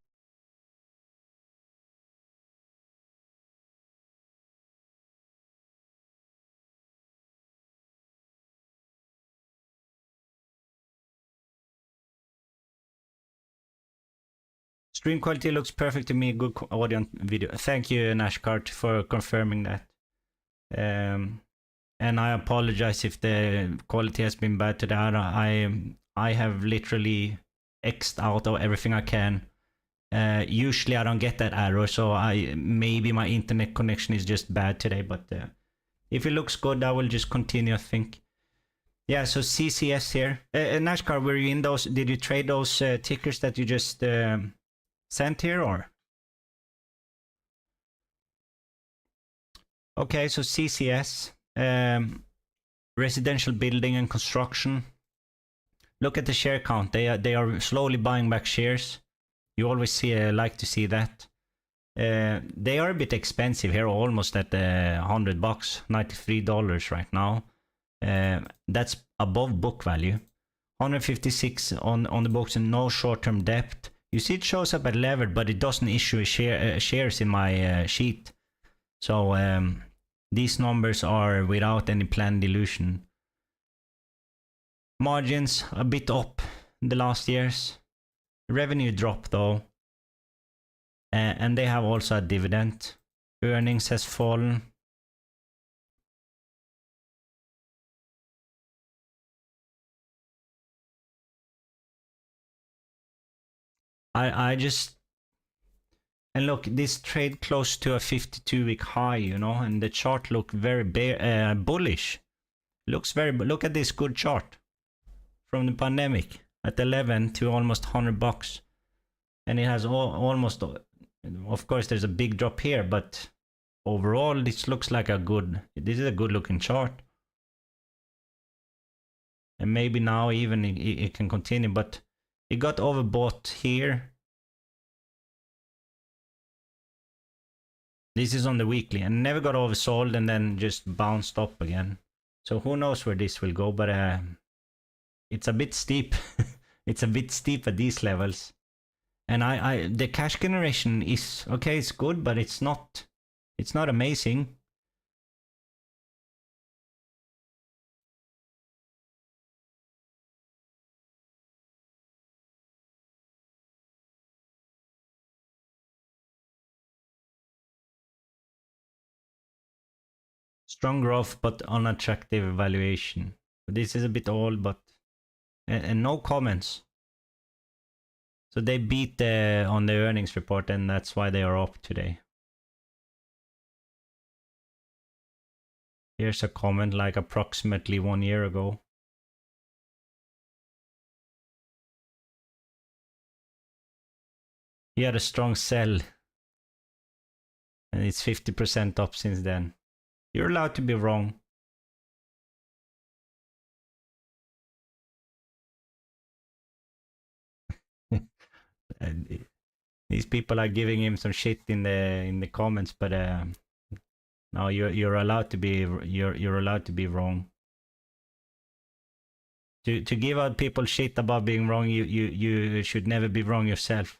Stream quality looks perfect to me. Good audio and video. Thank you, NASCAR, for confirming that. And I apologize if the quality has been bad today. I have literally X'd out of everything I can. Usually I don't get that error, so maybe my internet connection is just bad today. But if it looks good, I will just continue, I think. Yeah, so CCS here. NASCAR, were you in those? Did you trade those tickers that you just sent here, or? Okay, so CCS, residential building and construction. Look at the share count. They are slowly buying back shares. You always like to see that. They are a bit expensive here, almost at $100, $93 right now. That's above book value. 156 on the books and no short-term debt. You see it shows up at levered, but it doesn't issue a shares in my sheet. So these numbers are without any planned dilution. Margins a bit up in the last years. Revenue drop though. And they have also a dividend. Earnings has fallen. I just, and look, this trade close to a 52-week high, you know, and the chart look very bullish. Looks very, look at this good chart from the pandemic at 11 to almost $100, and it has almost, of course there's a big drop here, but overall this looks like this is a good looking chart, and maybe now even it can continue, but it got overbought here. This is on the weekly and never got oversold and then just bounced up again. So who knows where this will go, but it's a bit steep. It's a bit steep at these levels. And the cash generation is okay, it's good, but it's not amazing. Strong growth, but unattractive valuation. This is a bit old, but and no comments. So they beat on the earnings report, and that's why they are up today. Here's a comment like approximately 1 year ago. He had a strong sell, and it's 50% up since then. You're allowed to be wrong. And these people are giving him some shit in the comments, but no, you're allowed to be wrong. To give out people shit about being wrong, you should never be wrong yourself.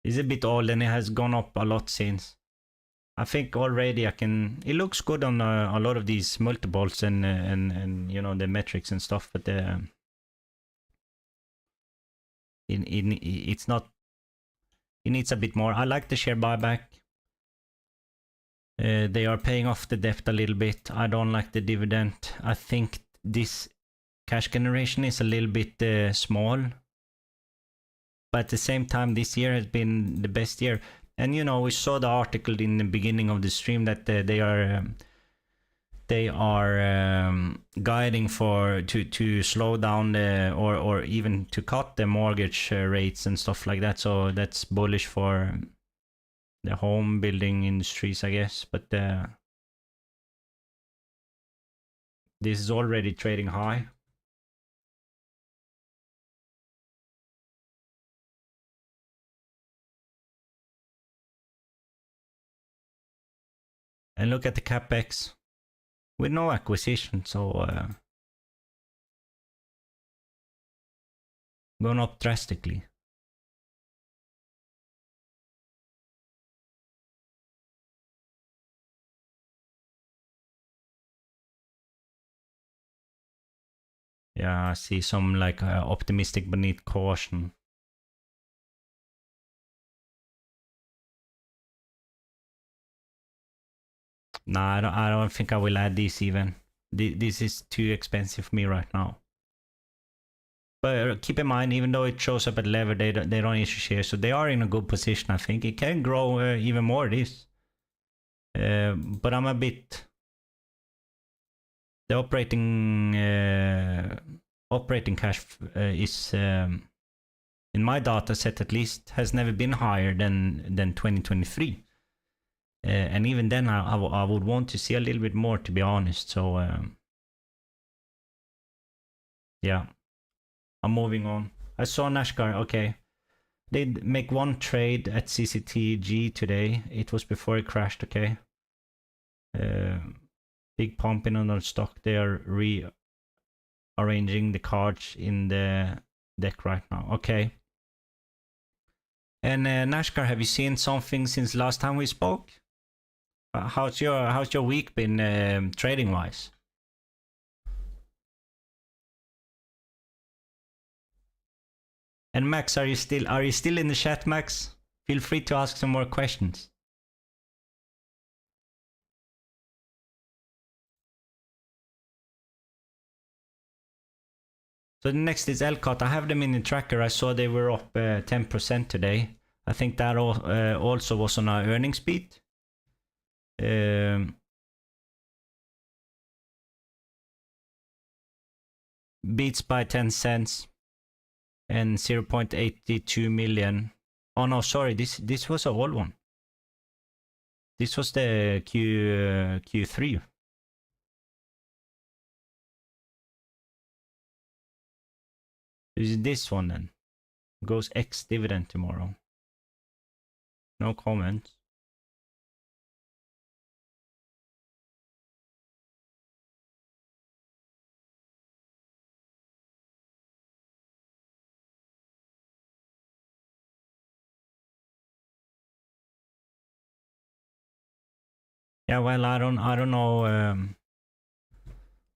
It's a bit old and it has gone up a lot since. I think already it looks good on a lot of these multiples and you know, the metrics and stuff, but it's not, it needs a bit more. I like the share buyback. They are paying off the debt a little bit. I don't like the dividend. I think this cash generation is a little bit small. But at the same time, this year has been the best year. And you know, we saw the article in the beginning of the stream that they are guiding to slow down or even to cut the mortgage rates and stuff like that. So that's bullish for the home building industries, I guess. But this is already trading high. And look at the capex with no acquisition, so gone up drastically. Yeah, I see some like optimistic beneath caution. Nah, I don't think I will add these even. This is too expensive for me right now. But keep in mind, even though it shows up at lever, they don't issue shares, so they are in a good position. I think it can grow even more. This, but I'm a bit. The operating cash is in my data set at least has never been higher than 2023. And even then, I would want to see a little bit more, to be honest. So, yeah, I'm moving on. I saw Nashgar. Okay, Did make one trade at CCTG today. It was before it crashed, okay? Big pumping on the stock. They are rearranging the cards in the deck right now. Okay. And Nashkar, have you seen something since last time we spoke? How's your week been trading wise? And Max, are you still in the chat, Max? Feel free to ask some more questions. So the next is LCUT. I have them in the tracker. I saw they were up 10% today. I think that also was on our earnings beat. Beats by 10 cents and 0.82 million. Oh no, sorry, this was a old one. This was the Q3. Is this one then? Goes ex dividend tomorrow. No comments. Yeah, well, I don't know.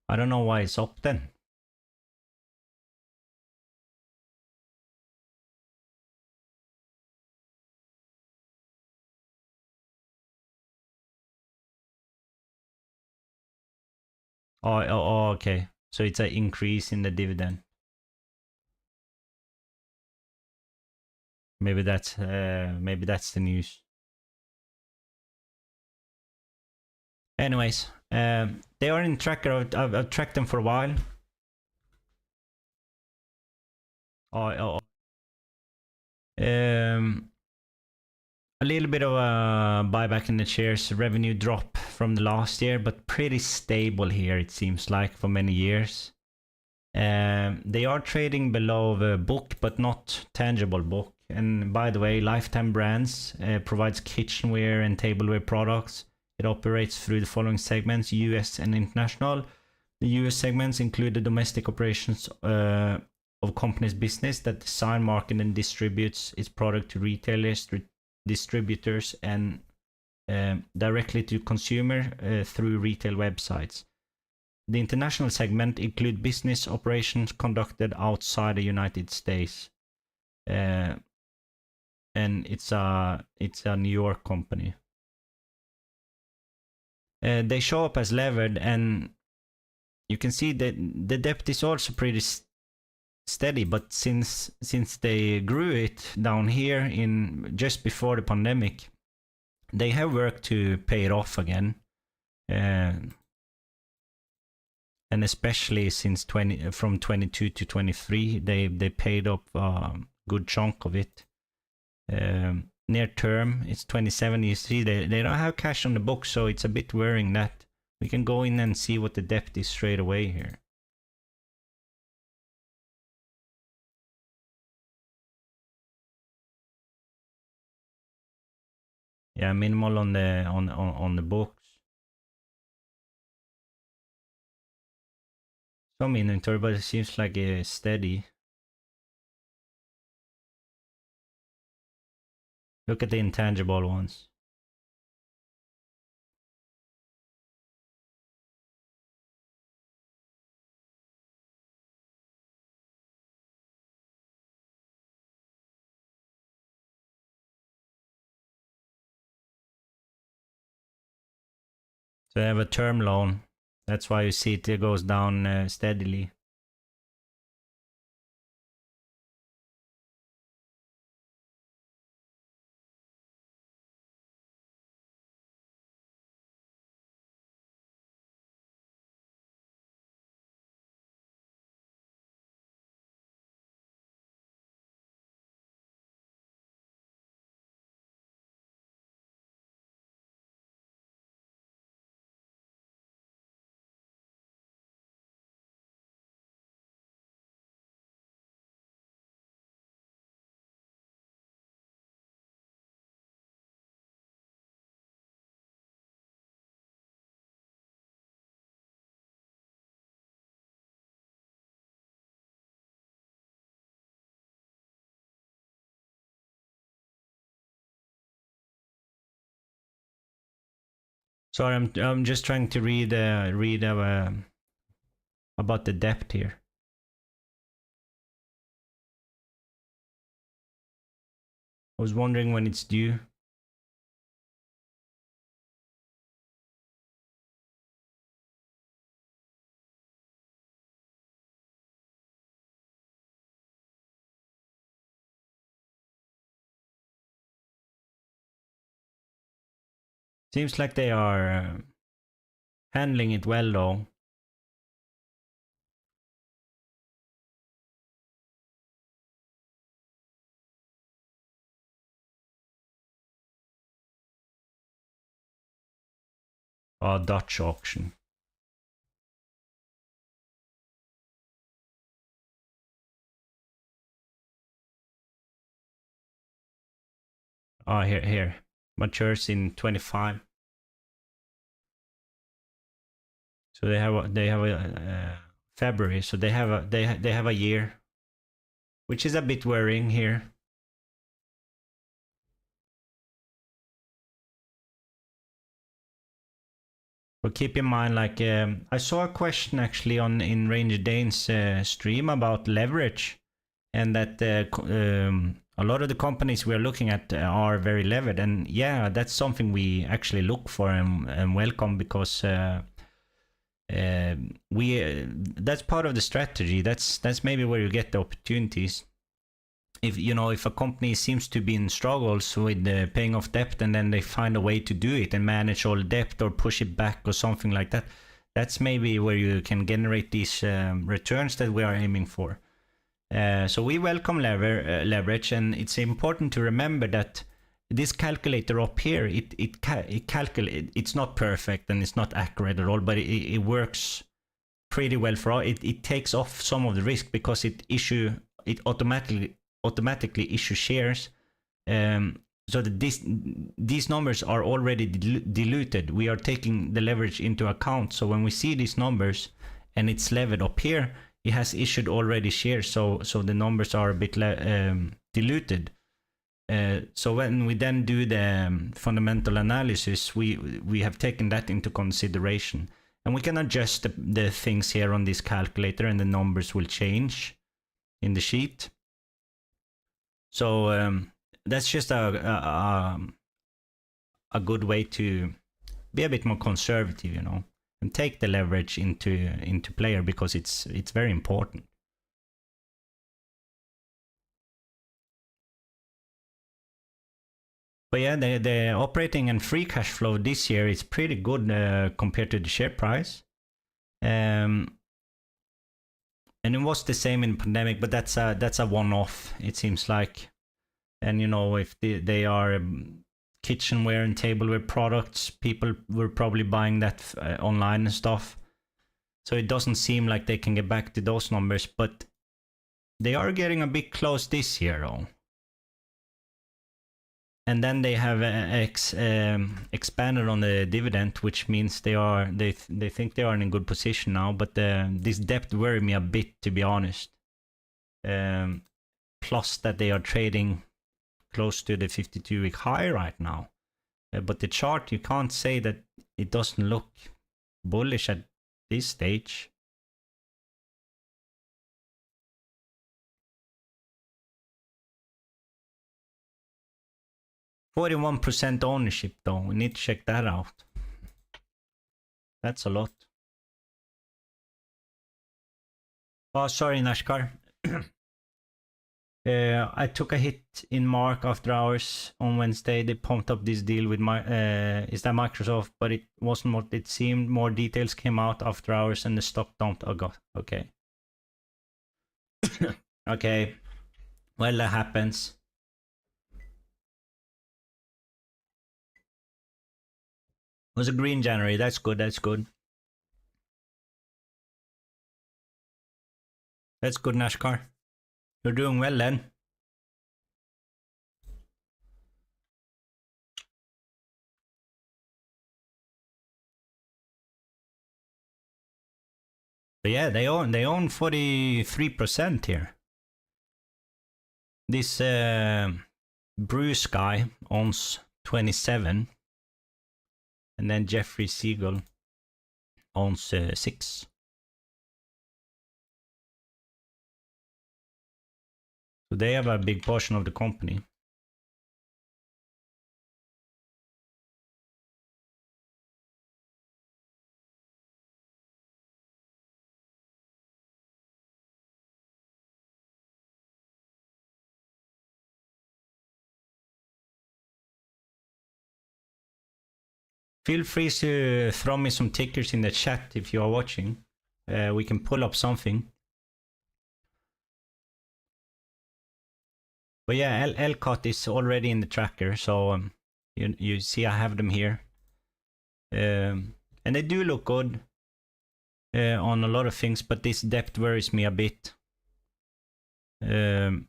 I don't know why it's up then. Oh, okay. So it's an increase in the dividend. Maybe that's the news. Anyways, they are in tracker. I've tracked them for a while. A little bit of a buyback in the shares. Revenue drop from the last year, but pretty stable here. It seems like for many years. They are trading below the book, but not tangible book. And by the way, Lifetime Brands provides kitchenware and tableware products. It operates through the following segments: US and international. The US segments include the domestic operations of company's business that design, market, and distributes its product to retailers, distributors, and directly to consumer through retail websites. The international segment include business operations conducted outside the United States, and it's a New York company. They show up as levered, and you can see that the debt is also pretty steady. But since they grew it down here in just before the pandemic, they have worked to pay it off again. And especially since from 22 to 23, they paid up a good chunk of it. Near term, it's 27. You see, they don't have cash on the book, so it's a bit worrying that we can go in and see what the debt is straight away here. Yeah, minimal on the books. Some inventory, but it seems like it's steady. Look at the intangible ones. So they have a term loan. That's why you see it goes down steadily. Sorry, I'm just trying to read about the debt here. I was wondering when it's due. Seems like they are handling it well though. Oh, Dutch auction. Oh, here. Matures in 25. So they have a February. So they have a year, which is a bit worrying here. But keep in mind, like I saw a question actually in Ranger Dane's stream about leverage, and that a lot of the companies we are looking at are very levered, and yeah, that's something we actually look for and welcome, because that's part of the strategy. That's maybe where you get the opportunities. If a company seems to be in struggles with paying off debt, and then they find a way to do it and manage all the debt or push it back or something like that, that's maybe where you can generate these returns that we are aiming for. So we welcome leverage, and it's important to remember that this calculator up here, it's not perfect and it's not accurate at all, but it works pretty well for all. It takes off some of the risk, because it automatically issue shares, so that these numbers are already diluted. We are taking the leverage into account, so when we see these numbers and it's levered up here, it has issued already shares, so the numbers are a bit diluted. So when we then do the fundamental analysis, we have taken that into consideration, and we can adjust the things here on this calculator, and the numbers will change in the sheet. So that's just a good way to be a bit more conservative, and take the leverage into player, because it's very important. But yeah, the operating and free cash flow this year is pretty good compared to the share price. And it was the same in pandemic, but that's a one-off, it seems like. And if they are kitchenware and tableware products, people were probably buying that online and stuff. So it doesn't seem like they can get back to those numbers, but they are getting a bit close this year though. And then they have expanded on the dividend, which means they think they are in a good position now. But this debt worry me a bit, to be honest. Plus that they are trading close to the 52-week high right now. But the chart, you can't say that it doesn't look bullish at this stage. %41 ownership though, we need to check that out. That's a lot. Oh, sorry, Nashkar. I took a hit in Mark after hours on Wednesday. They pumped up this deal with is that Microsoft, but it wasn't what it seemed. More details came out after hours, and the stock dumped. Oh god. Okay. Okay. Well, that happens. It was a green January. That's good. That's good. That's good, Nashkar. You're doing well then. But yeah, they own 43% here. This Bruce guy owns 27. And then Jeffrey Siegel owns 6. So they have a big portion of the company. Feel free to throw me some tickers in the chat if you are watching. We can pull up something. But yeah, LCUT is already in the tracker, so you see I have them here. And they do look good on a lot of things, but this depth worries me a bit. But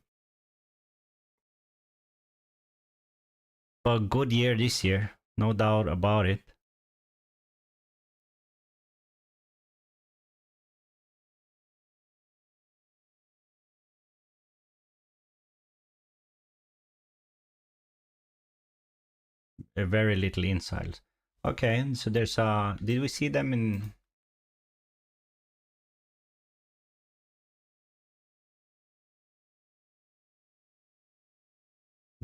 a good year this year, no doubt about it. Very little insides. Okay, so there's a. Did we see them in?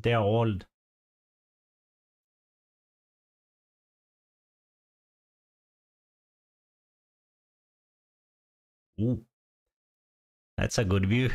They are old. Ooh, that's a good view.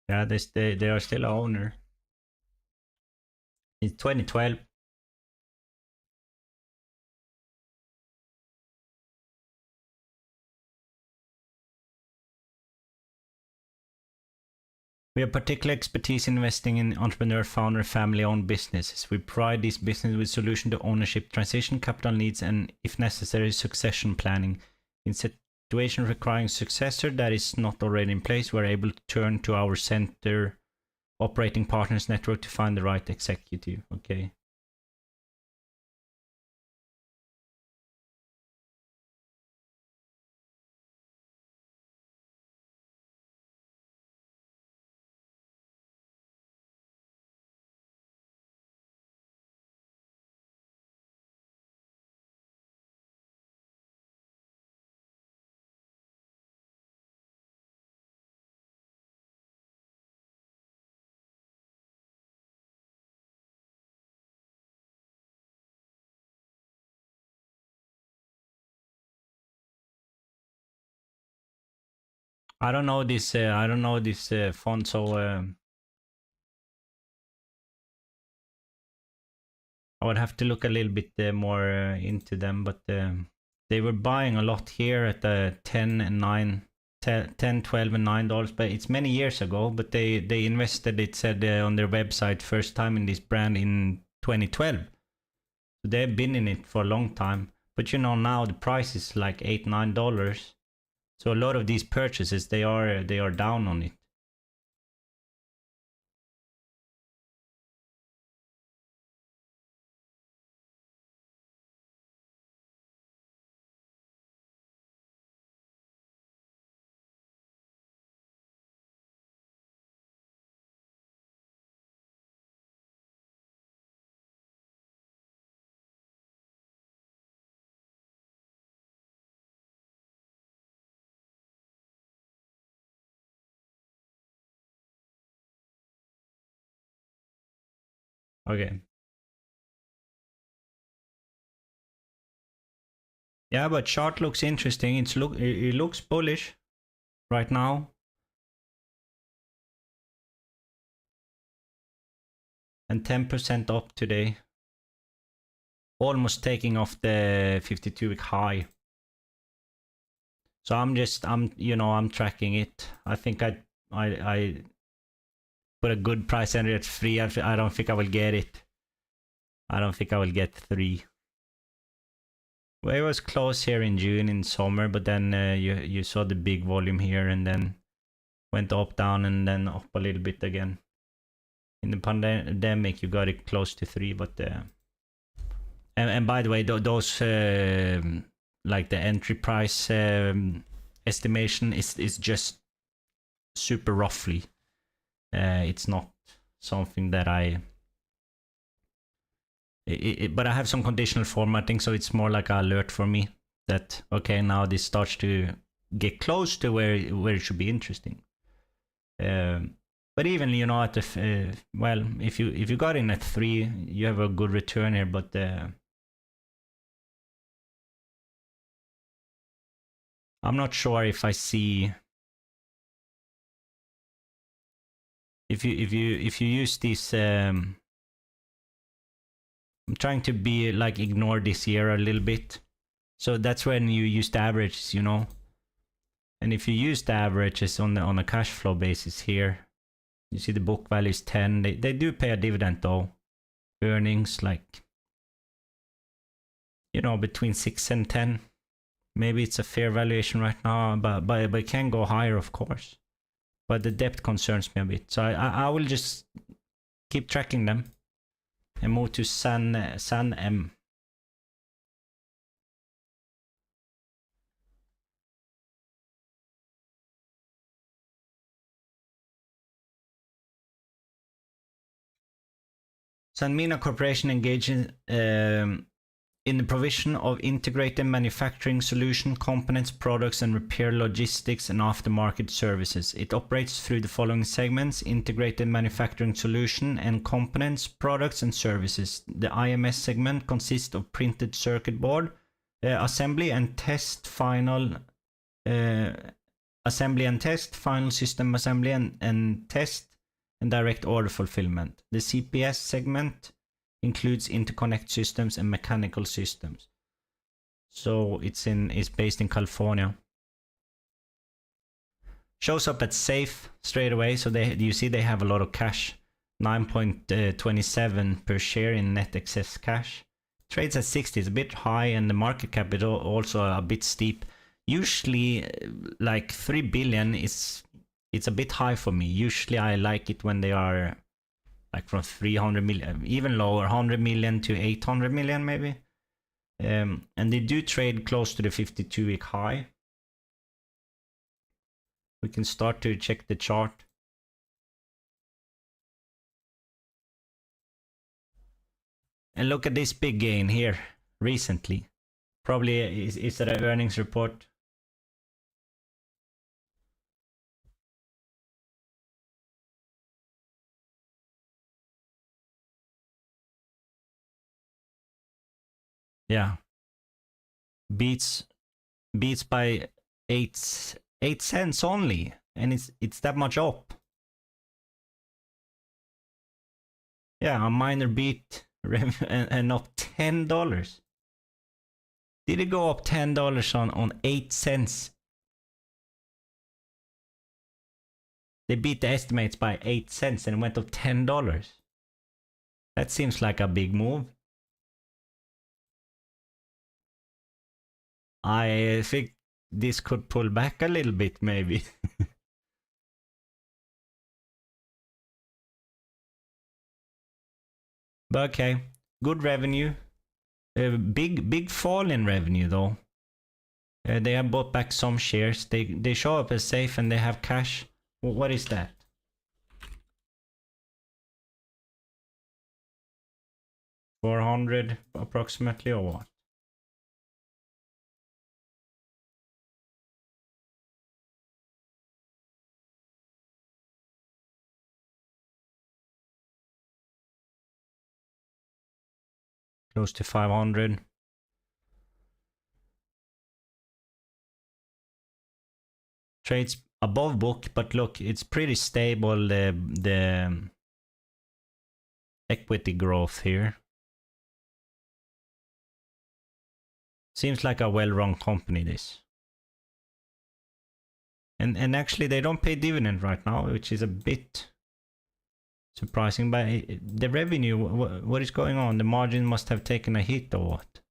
Yeah, they are still a owner. It's 2012. We have particular expertise investing in entrepreneur, founder, family-owned businesses. We provide these businesses with solution to ownership, transition capital needs, and, if necessary, succession planning. In situations requiring successor that is not already in place, we're able to turn to our center operating partners network to find the right executive. Okay. I don't know this. I don't know this font, so I would have to look a little bit more into them. But they were buying a lot here at the 10 and 9, 10, 12 and $9. But it's many years ago. But they invested. It said on their website first time in this brand in 2012. So they've been in it for a long time. But you know now the price is like $8, $9. So a lot of these purchases, they are down on it. Okay. Yeah, but chart looks interesting. It looks bullish right now. And 10% up today. Almost taking off the 52-week high. So I'm tracking it. I think I put a good price under at 3. I don't think I will get it. I don't think I will get 3. Well, it was close here in June in summer, but then you saw the big volume here and then went up, down, and then up a little bit again. In the pandemic, you got it close to 3, but and by the way, those like the entry price estimation is just super roughly. It's not something that but I have some conditional formatting, so it's more like an alert for me that okay, now this starts to get close to where it should be interesting. But even, you know, at the well, if you got in at 3, you have a good return here. But I'm not sure if I see if you use this. I'm trying to be like ignore this year a little bit. So that's when you use the averages, you know. And if you use the averages on a cash flow basis here, you see the book value is 10. They do pay a dividend though. Earnings like, you know, between 6 and 10. Maybe it's a fair valuation right now, but it can go higher, of course. But the debt concerns me a bit. So I will just keep tracking them and move to SANM. Sanmina Corporation engages in the provision of integrated manufacturing solution, components, products, and repair logistics and aftermarket services. It operates through the following segments: integrated manufacturing solution and components, products, and services. The IMS segment consists of printed circuit board, assembly and test, final system assembly and test, and direct order fulfillment. The CPS segment includes interconnect systems and mechanical systems. So it's based in California. Shows up at safe straight away. So you see they have a lot of cash. 9.27 per share in net excess cash. Trades at 60 is a bit high, and the market cap is also a bit steep. Usually like 3 billion it's a bit high for me. Usually I like it when they are like from 300 million, even lower, 100 million to 800 million maybe. And they do trade close to the 52-week high. We can start to check the chart. And look at this big gain here recently. Probably is that an earnings report? Yeah. Beats by 8 cents only, and it's that much up. Yeah, a minor beat and up $10. Did it go up $10 on 8 cents? They beat the estimates by 8 cents and went up $10. That seems like a big move. I think this could pull back a little bit, maybe. But okay, good revenue. Big fall in revenue though. They have bought back some shares. They show up as safe and they have cash. What is that? $400 approximately, or what? Close to 500. Trades above book, but look, it's pretty stable, the equity growth here. Seems like a well-run company, this. And actually they don't pay dividend right now, which is a bit surprising. But the revenue, what is going on? The margin must have taken a hit or what?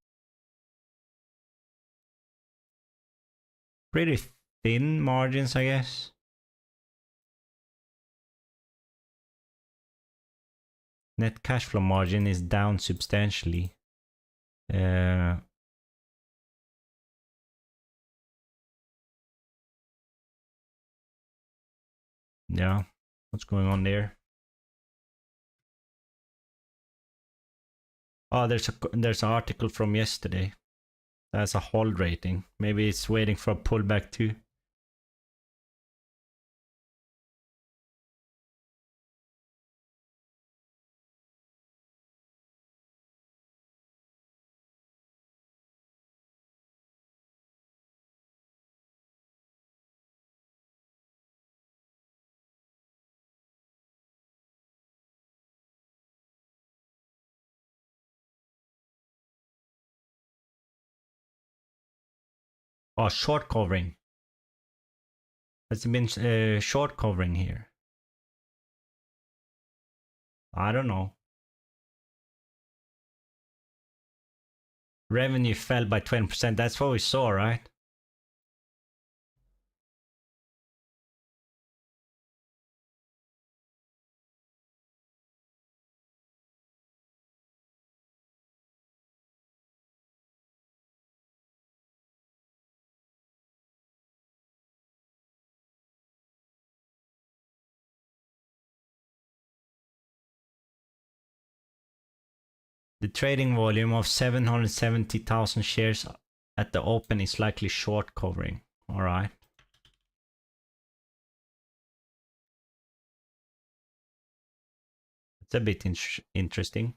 Pretty thin margins, I guess. Net cash flow margin is down substantially. Yeah, what's going on there? Oh, there's an article from yesterday. That's a hold rating. Maybe it's waiting for a pullback too. Oh, short covering. Has it been short covering here? I don't know. Revenue fell by 20%. That's what we saw, right? The trading volume of 770,000 shares at the open is likely short covering. All right. It's a bit interesting.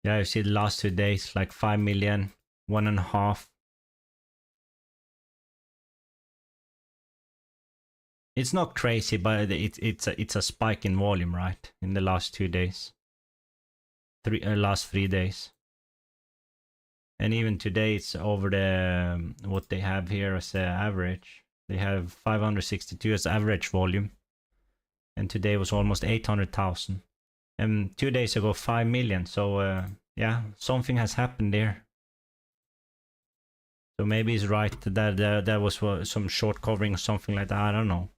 Yeah, you see the last 2 days, like 5 million, 1.5. It's not crazy, but it's a spike in volume, right? In the last 2 days, last 3 days, and even today it's over the what they have here as the average. They have 562 as average volume, and today was almost 800,000. And 2 days ago 5 million. So yeah, something has happened there. So maybe it's right that there was some short covering or something like that. I don't know.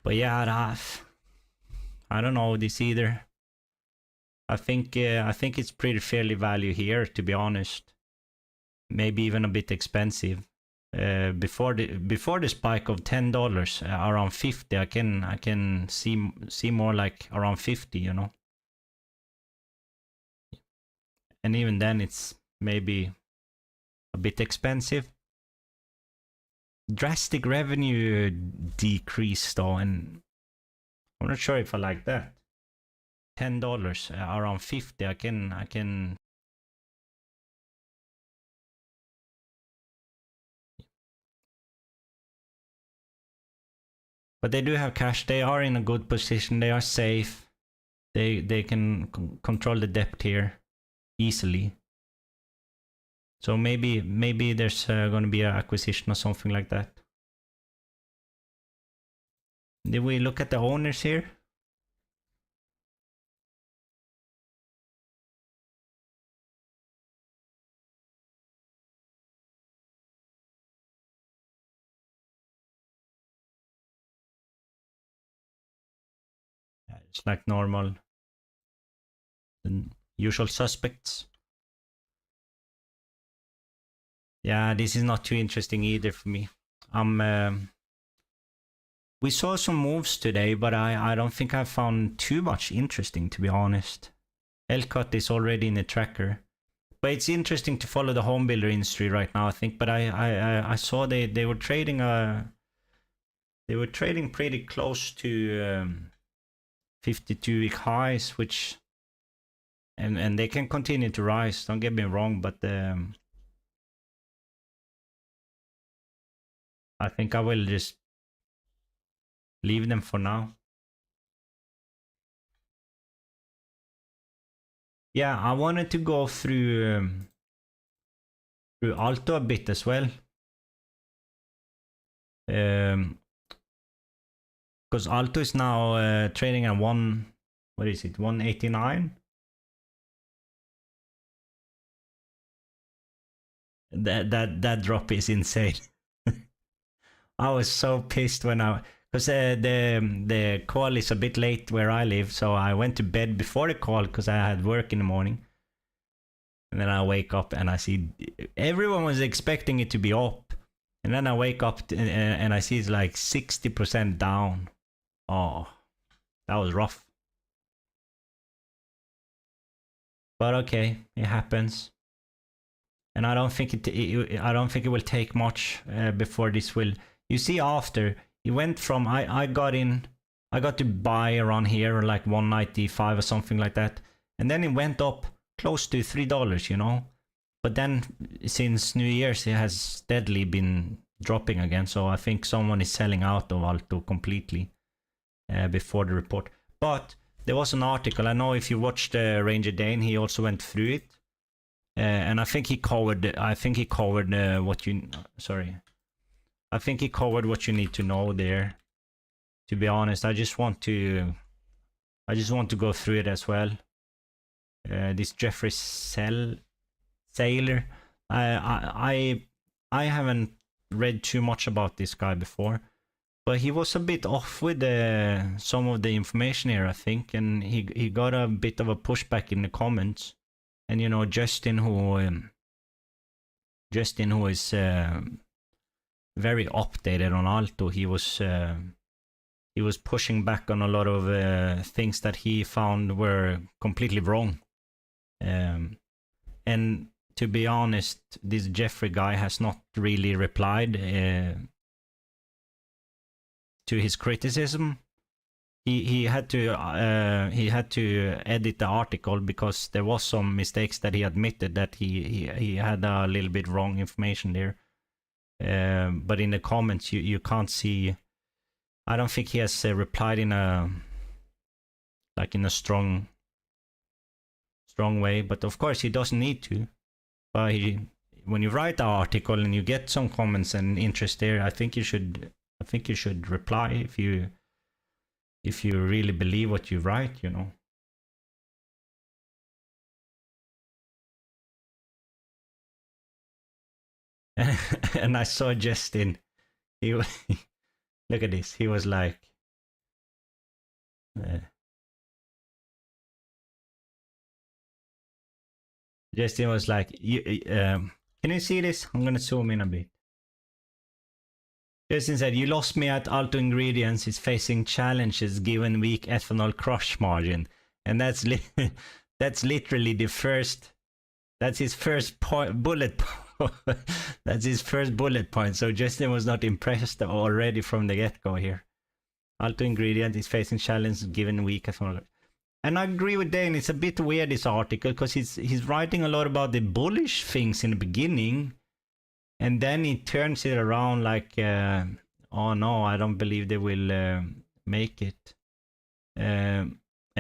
But yeah, I don't know this either. I think it's pretty fairly value here, to be honest. Maybe even a bit expensive. Before the spike of $10, around 50, I can see more like around 50, you know. And even then, it's maybe a bit expensive. Drastic revenue decrease though, and I'm not sure if I like that. $10, around 50, I can. But they do have cash. They are in a good position. They are safe. They can control the debt here easily. So maybe there's going to be an acquisition or something like that. Did we look at the owners here? It's like normal. The usual suspects. Yeah, this is not too interesting either for me. We saw some moves today, but I don't think I found too much interesting, to be honest. LCUT is already in the tracker. But it's interesting to follow the home builder industry right now, I think. But I saw they were trading pretty close to 52-week highs, which and they can continue to rise. Don't get me wrong, but I think I will just leave them for now. Yeah, I wanted to go through ALTO a bit as well. Because ALTO is now trading at what is it, 189? That drop is insane. I was so pissed when because the call is a bit late where I live, so I went to bed before the call because I had work in the morning. And then I wake up and I see everyone was expecting it to be up. And then I wake up and I see it's like 60% down. Oh, that was rough. But okay, it happens. And I don't think it will take much before this will. You see, after it went from I got to buy around here like 195 or something like that, and then it went up close to $3, you know. But then since New Year's, it has steadily been dropping again. So I think someone is selling out of ALTO completely before the report. But there was an article. I know if you watched Ranger Dane, he also went through it. And I think he covered what you I think he covered what you need to know there. To be honest, I just want to go through it as well. This Jeffrey Saylor, I haven't read too much about this guy before, but he was a bit off with some of the information here, I think, and he got a bit of a pushback in the comments. And you know, Justin, who is very updated on ALTO, he was pushing back on a lot of things that he found were completely wrong. And to be honest, this Jeffrey guy has not really replied to his criticism. He had to edit the article because there was some mistakes that he admitted that he had a little bit wrong information there. But in the comments you can't see. I don't think he has replied in a strong way. But of course he doesn't need to. But when you write the article and you get some comments and interest there, I think you should reply if you really believe what you write, you know. And I saw Justin, look at this, he was like, Justin was like, can you see this? I'm gonna zoom in a bit. Justin said, you lost me at ALTO Ingredients is facing challenges given weak ethanol crush margin. And that's literally the first, that's his first bullet that's his first bullet point. So Justin was not impressed already from the get-go here. ALTO Ingredient is facing challenges given weak ethanol. And I agree with Dane, it's a bit weird, this article, because he's writing a lot about the bullish things in the beginning. And then he turns it around like, oh no, I don't believe they will make it. And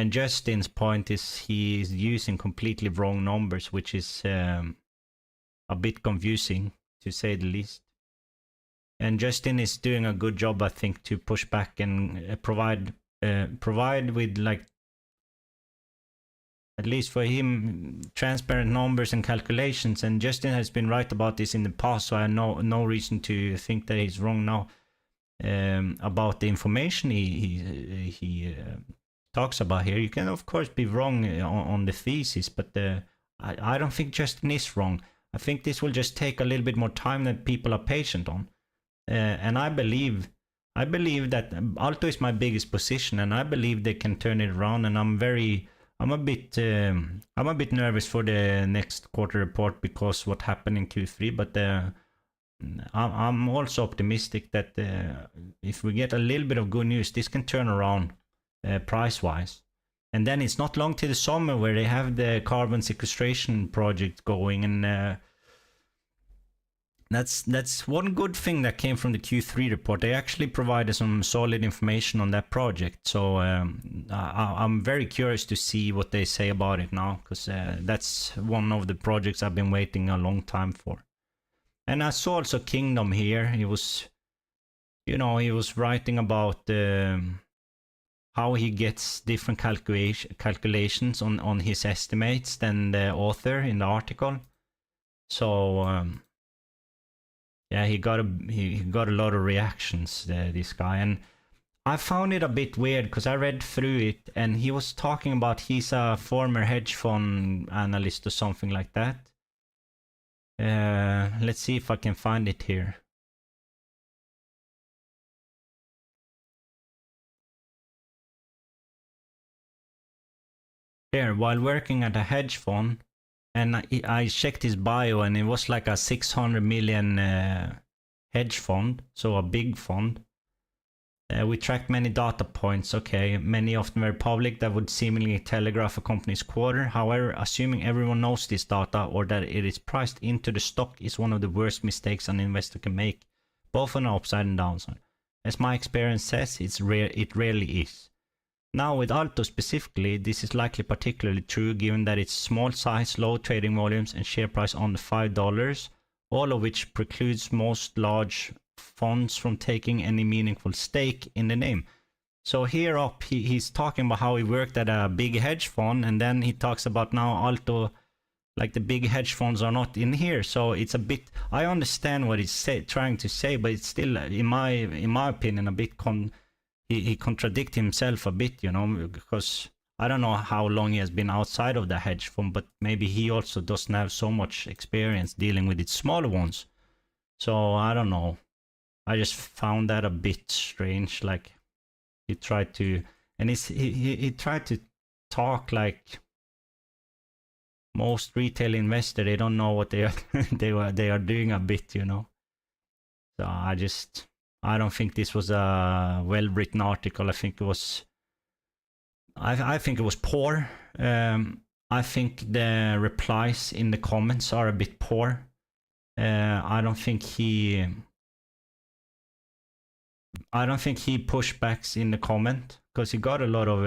Justin's point is he is using completely wrong numbers, which is a bit confusing, to say the least. And Justin is doing a good job, I think, to push back and provide with, like, at least for him, transparent numbers and calculations. And Justin has been right about this in the past, so I have no reason to think that he's wrong now about the information he talks about here. You can of course be wrong on the thesis, but I don't think Justin is wrong. I think this will just take a little bit more time than people are patient on. And I believe that ALTO is my biggest position, and I believe they can turn it around. And I'm a bit nervous for the next quarter report because what happened in Q3. But I'm also optimistic that if we get a little bit of good news, this can turn around price-wise. And then it's not long to the summer where they have the carbon sequestration project going, and that's one good thing that came from the Q3 report. They actually provided some solid information on that project. So I'm very curious to see what they say about it now, because that's one of the projects I've been waiting a long time for. And I saw also Kingdom here. He was writing about how he gets different calculations on his estimates than the author in the article. So yeah, he got a lot of reactions, this guy, and I found it a bit weird because I read through it and he was talking about he's a former hedge fund analyst or something like that. Let's see if I can find it here. Here, while working at a hedge fund, and I checked his bio and it was like a 600 million hedge fund, so a big fund. We tracked many data points, okay, many of them were public that would seemingly telegraph a company's quarter. However, assuming everyone knows this data or that it is priced into the stock is one of the worst mistakes an investor can make, both on the upside and downside. As my experience says, it rarely is. Now with ALTO specifically, this is likely particularly true given that it's small size, low trading volumes and share price under $5, all of which precludes most large funds from taking any meaningful stake in the name. So here up, he's talking about how he worked at a big hedge fund, and then he talks about now ALTO, like the big hedge funds are not in here. So it's a bit, I understand what he's trying to say, but it's still, in my opinion, a bit he contradicts himself a bit, you know, because I don't know how long he has been outside of the hedge fund, but maybe he also doesn't have so much experience dealing with its smaller ones. So I don't know. I just found that a bit strange. Like he tried to, and he tried to talk like most retail investors. They don't know what they are they are doing a bit, you know. So I don't think this was a well-written article. I think it was poor. I think the replies in the comments are a bit poor. I don't think he pushed backs in the comment, because he got a lot of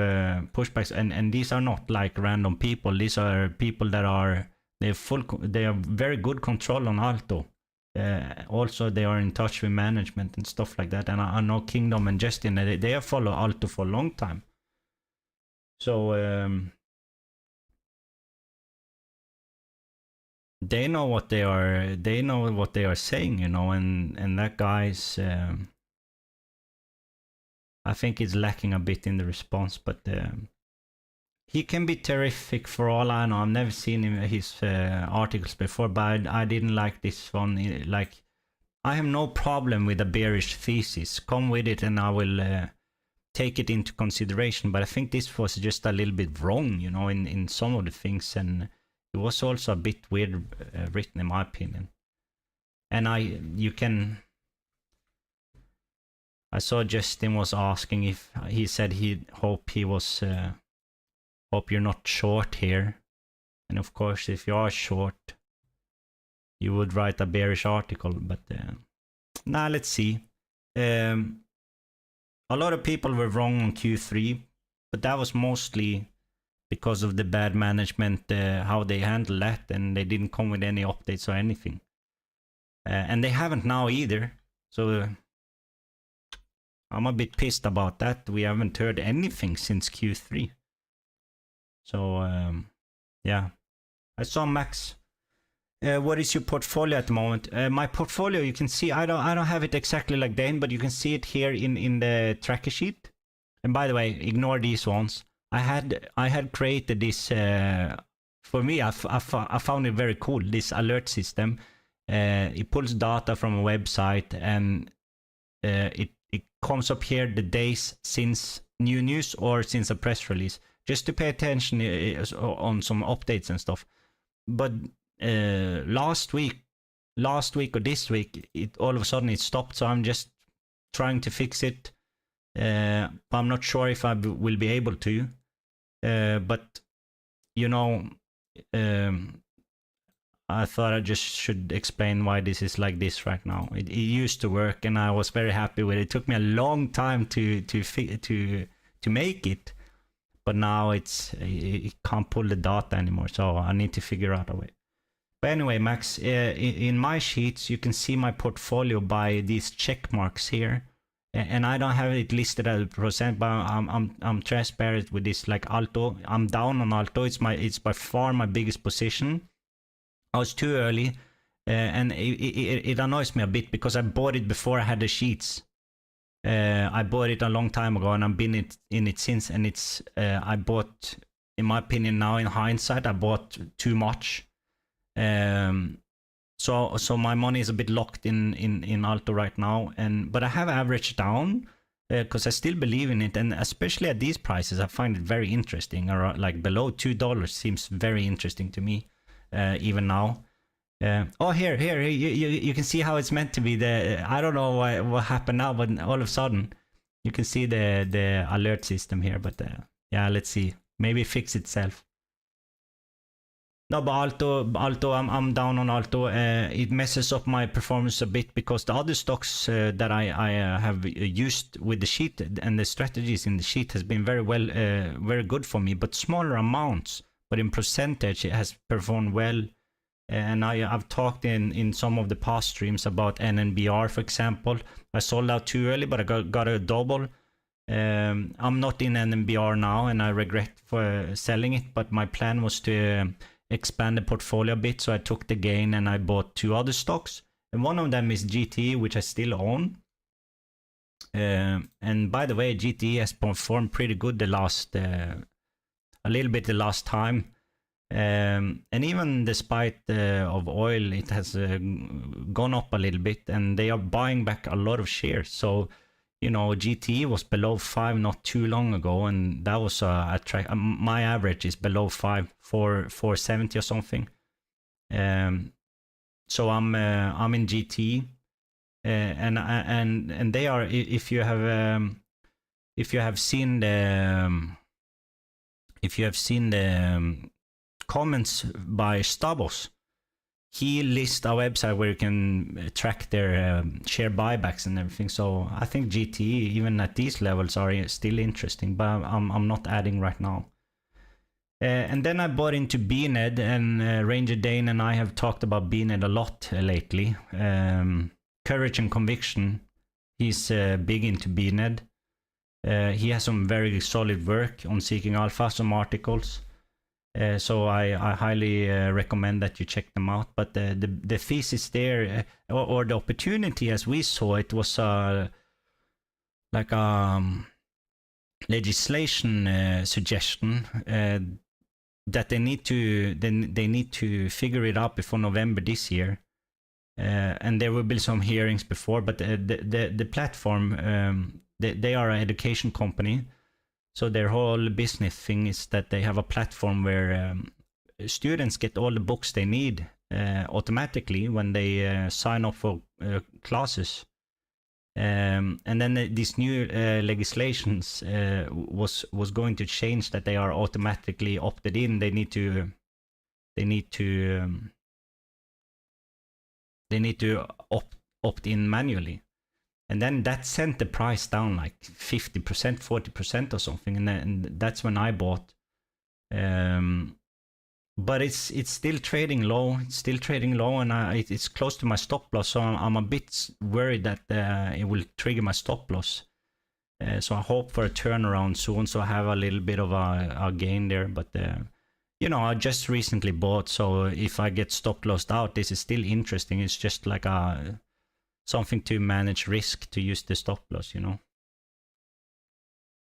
pushbacks, and these are not like random people. These are people that they have very good control on ALTO. Also, they are in touch with management and stuff like that. And I know Kingdom and Justin, they have followed ALTO for a long time. So they know what they are saying, you know. And that guy's I think it's lacking a bit in the response, but he can be terrific for all I know. I've never seen his articles before, but I didn't like this one. Like, I have no problem with a bearish thesis. Come with it and I will take it into consideration. But I think this was just a little bit wrong, you know, in some of the things. And it was also a bit weird written, in my opinion. And I saw Justin was asking if he said he'd hope you're not short here. And of course, if you are short, you would write a bearish article. But now let's see. A lot of people were wrong on Q3, but that was mostly because of the bad management, how they handled that, and they didn't come with any updates or anything. And they haven't now either. So I'm a bit pissed about that. We haven't heard anything since Q3. So yeah. I saw Max. What is your portfolio at the moment? My portfolio, you can see, I don't have it exactly like Dane, but you can see it here in the tracker sheet. And by the way, ignore these ones. I had created this for me. I found it very cool, this alert system. It pulls data from a website, and it comes up here the days since new news or since a press release, just to pay attention on some updates and stuff. But last week or this week, it all of a sudden it stopped, so I'm just trying to fix it. But I'm not sure if I will be able to. But you know, I thought I just should explain why this is like this right now. It used to work, and I was very happy with it. It took me a long time to make it, but now it can't pull the data anymore. So I need to figure out a way. But anyway, Max, in my sheets you can see my portfolio by these check marks here. and I don't have it listed as a percent, but I'm transparent with this. Like Alto, I'm down on Alto. It's by far my biggest position. I was too early, and it annoys me a bit because I bought it before I had the sheets. I bought it a long time ago, and I've been in it since. And it's I bought, in my opinion, now in hindsight, I bought too much. So my money is a bit locked in Alto right now, but I have averaged down because I still believe in it, and especially at these prices, I find it very interesting. Or like below $2 seems very interesting to me, even now. Oh, here, you can see how it's meant to be. I don't know what happened now, but all of a sudden, you can see the alert system here. But yeah, let's see. Maybe fix itself. No, but Alto, I'm down on Alto. It messes up my performance a bit because the other stocks that I have used with the sheet and the strategies in the sheet has been very good for me, but smaller amounts. But in percentage, it has performed well. And I've talked in some of the past streams about NNBR, for example. I sold out too early, but I got a double. I'm not in NNBR now, and I regret for selling it. But my plan was to expand the portfolio a bit, so I took the gain and I bought 2 other stocks, and one of them is GTE, which I still own. And by the way, GTE has performed pretty good the last a little bit the last time, and even despite of oil, it has gone up a little bit, and they are buying back a lot of shares. So you know, GTE was below 5 not too long ago, and that was my average is below 5, 470 or something. So I'm in GTE, and they are, if you have seen the comments by Stavros, he lists a website where you can track their share buybacks and everything. So I think GTE, even at these levels, are still interesting, but I'm not adding right now. And then I bought into BNED, and Ranger Dane and I have talked about BNED a lot lately. Courage and Conviction, he's big into BNED. He has some very solid work on Seeking Alpha, some articles. So I highly recommend that you check them out. But the thesis there, or the opportunity as we saw it, was like a legislation suggestion that they need to figure it out before November this year. And there will be some hearings before, but the platform, they are an education company. So their whole business thing is that they have a platform where students get all the books they need automatically when they sign up for classes. And then these new legislations was going to change that they are automatically opted in. They need to opt in manually. And then that sent the price down like 50%, 40% or something. And that's when I bought. But it's still trading low. It's still trading low, and it's close to my stop loss. So I'm a bit worried that it will trigger my stop loss. So I hope for a turnaround soon, so I have a little bit of a gain there. But you know, I just recently bought, so if I get stop lossed out, this is still interesting. It's just like something to manage risk, to use the stop loss, you know.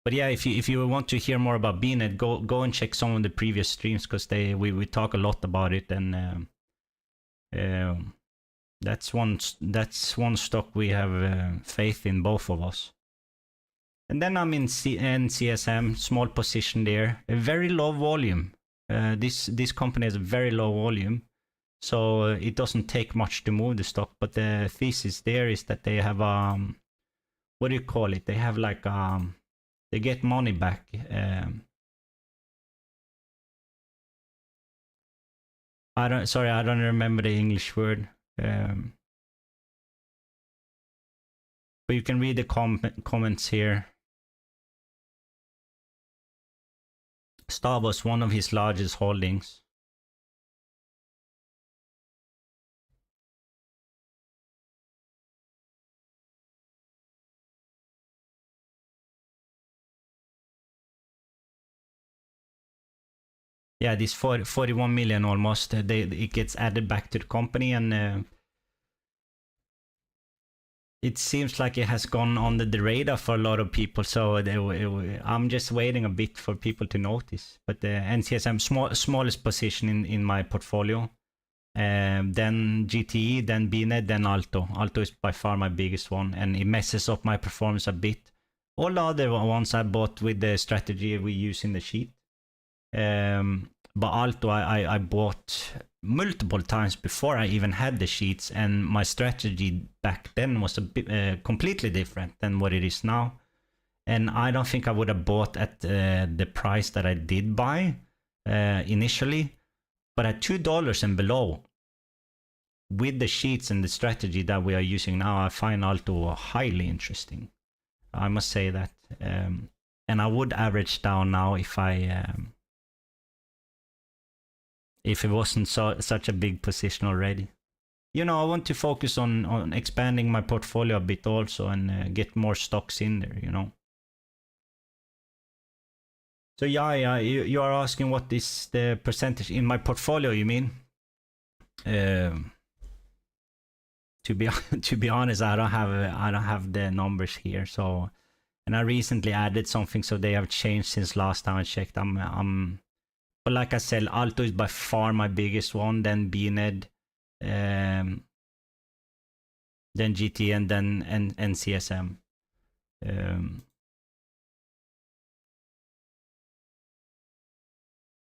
But yeah, if you want to hear more about BNET, go and check some of the previous streams, because we talk a lot about it, and that's one stock we have faith in, both of us. And then I'm in NCSM, small position there, a very low volume. This company has a very low volume. So it doesn't take much to move the stock, but the thesis there is that they have what do you call it? They have like they get money back. I don't remember the English word. But you can read the comments here. Star was one of his largest holdings. yeah, this 41 million almost, it gets added back to the company, and it seems like it has gone under the radar for a lot of people. So I'm just waiting a bit for people to notice. But NCSM, smallest position in my portfolio. Then GTE, then BNED, then ALTO. ALTO is by far my biggest one, and it messes up my performance a bit. All the other ones I bought with the strategy we use in the sheet. But ALTO I bought multiple times before I even had the sheets, and my strategy back then was a bit completely different than what it is now. And I don't think I would have bought at the price that I did buy initially, but at $2 and below, with the sheets and the strategy that we are using now, I find ALTO highly interesting. I must say that. And I would average down now if it wasn't such a big position already. You know, I want to focus on expanding my portfolio a bit also, and get more stocks in there, you know. So yeah, you are asking what is the percentage in my portfolio, you mean? To be honest, I don't have the numbers here. So, and I recently added something, so they have changed since last time I checked. But like I said, ALTO is by far my biggest one, then BNED, then GT, and then NCSM.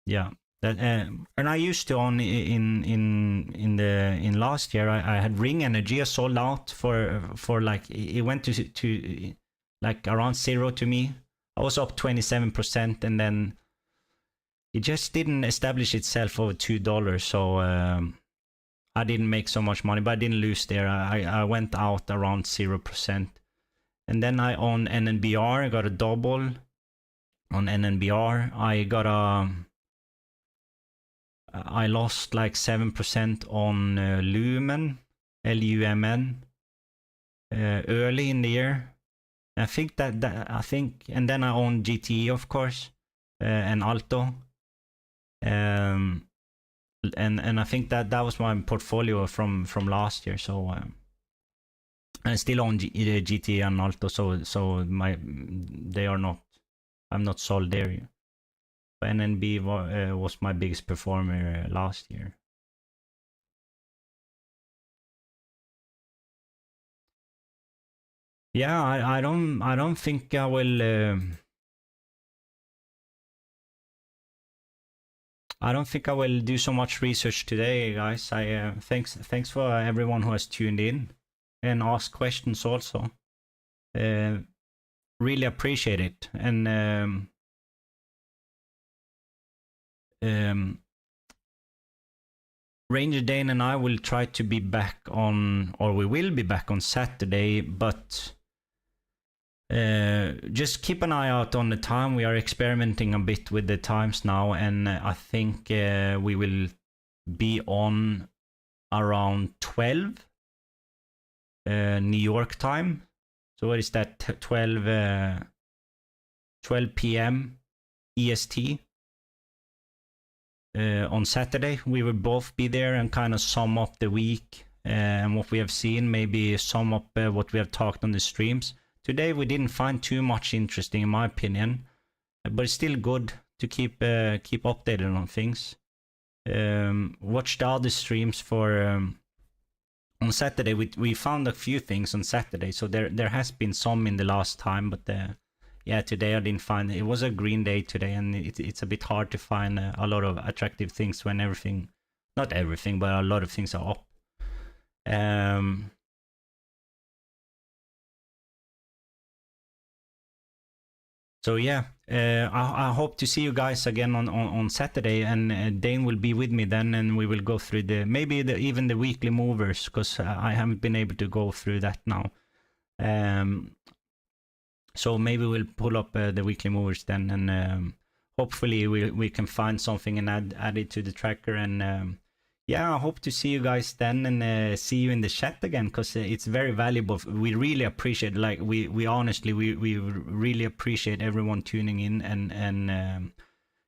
Yeah, that and I used to own in last year. I had Ring Energy. I sold out for like, it went to like around zero to me. I was up 27%, and then it just didn't establish itself over $2. So I didn't make so much money, but I didn't lose there. I went out around 0%. And then I own NNBR. I got a double on NNBR. I lost like 7% on Lumen, LUMN, early in the year. I think and then I own GTE, of course, and ALTO. And I think that was my portfolio from last year. So I still own GTE and ALTO. So they are not. I'm not sold there yet. NNB was my biggest performer last year. Yeah, I don't think I will. I don't think I will do so much research today, guys. Thanks for everyone who has tuned in and asked questions also. Really appreciate it. And Ranger Dane and I will try to be back on, or we will be back on Saturday, but just keep an eye out on the time. We are experimenting a bit with the times now, and I think we will be on around 12 New York time. So what is that? 12 p.m. EST. On Saturday. We will both be there and kind of sum up the week and what we have seen, maybe sum up what we have talked on the streams. Today we didn't find too much interesting in my opinion, but it's still good to keep updated on things. Watch the other streams for on Saturday. We found a few things on Saturday, so there has been some in the last time, but yeah, today I didn't find it. It was a green day today, and it's a bit hard to find a lot of attractive things when everything, not everything, but a lot of things are up. So yeah, I hope to see you guys again on Saturday, and Dane will be with me then, and we will go through even the weekly movers, because I haven't been able to go through that now. So maybe we'll pull up the weekly movers then, and hopefully we can find something and add it to the tracker. And yeah, I hope to see you guys then, and see you in the chat again, because it's very valuable. We really appreciate, like we honestly we really appreciate everyone tuning in and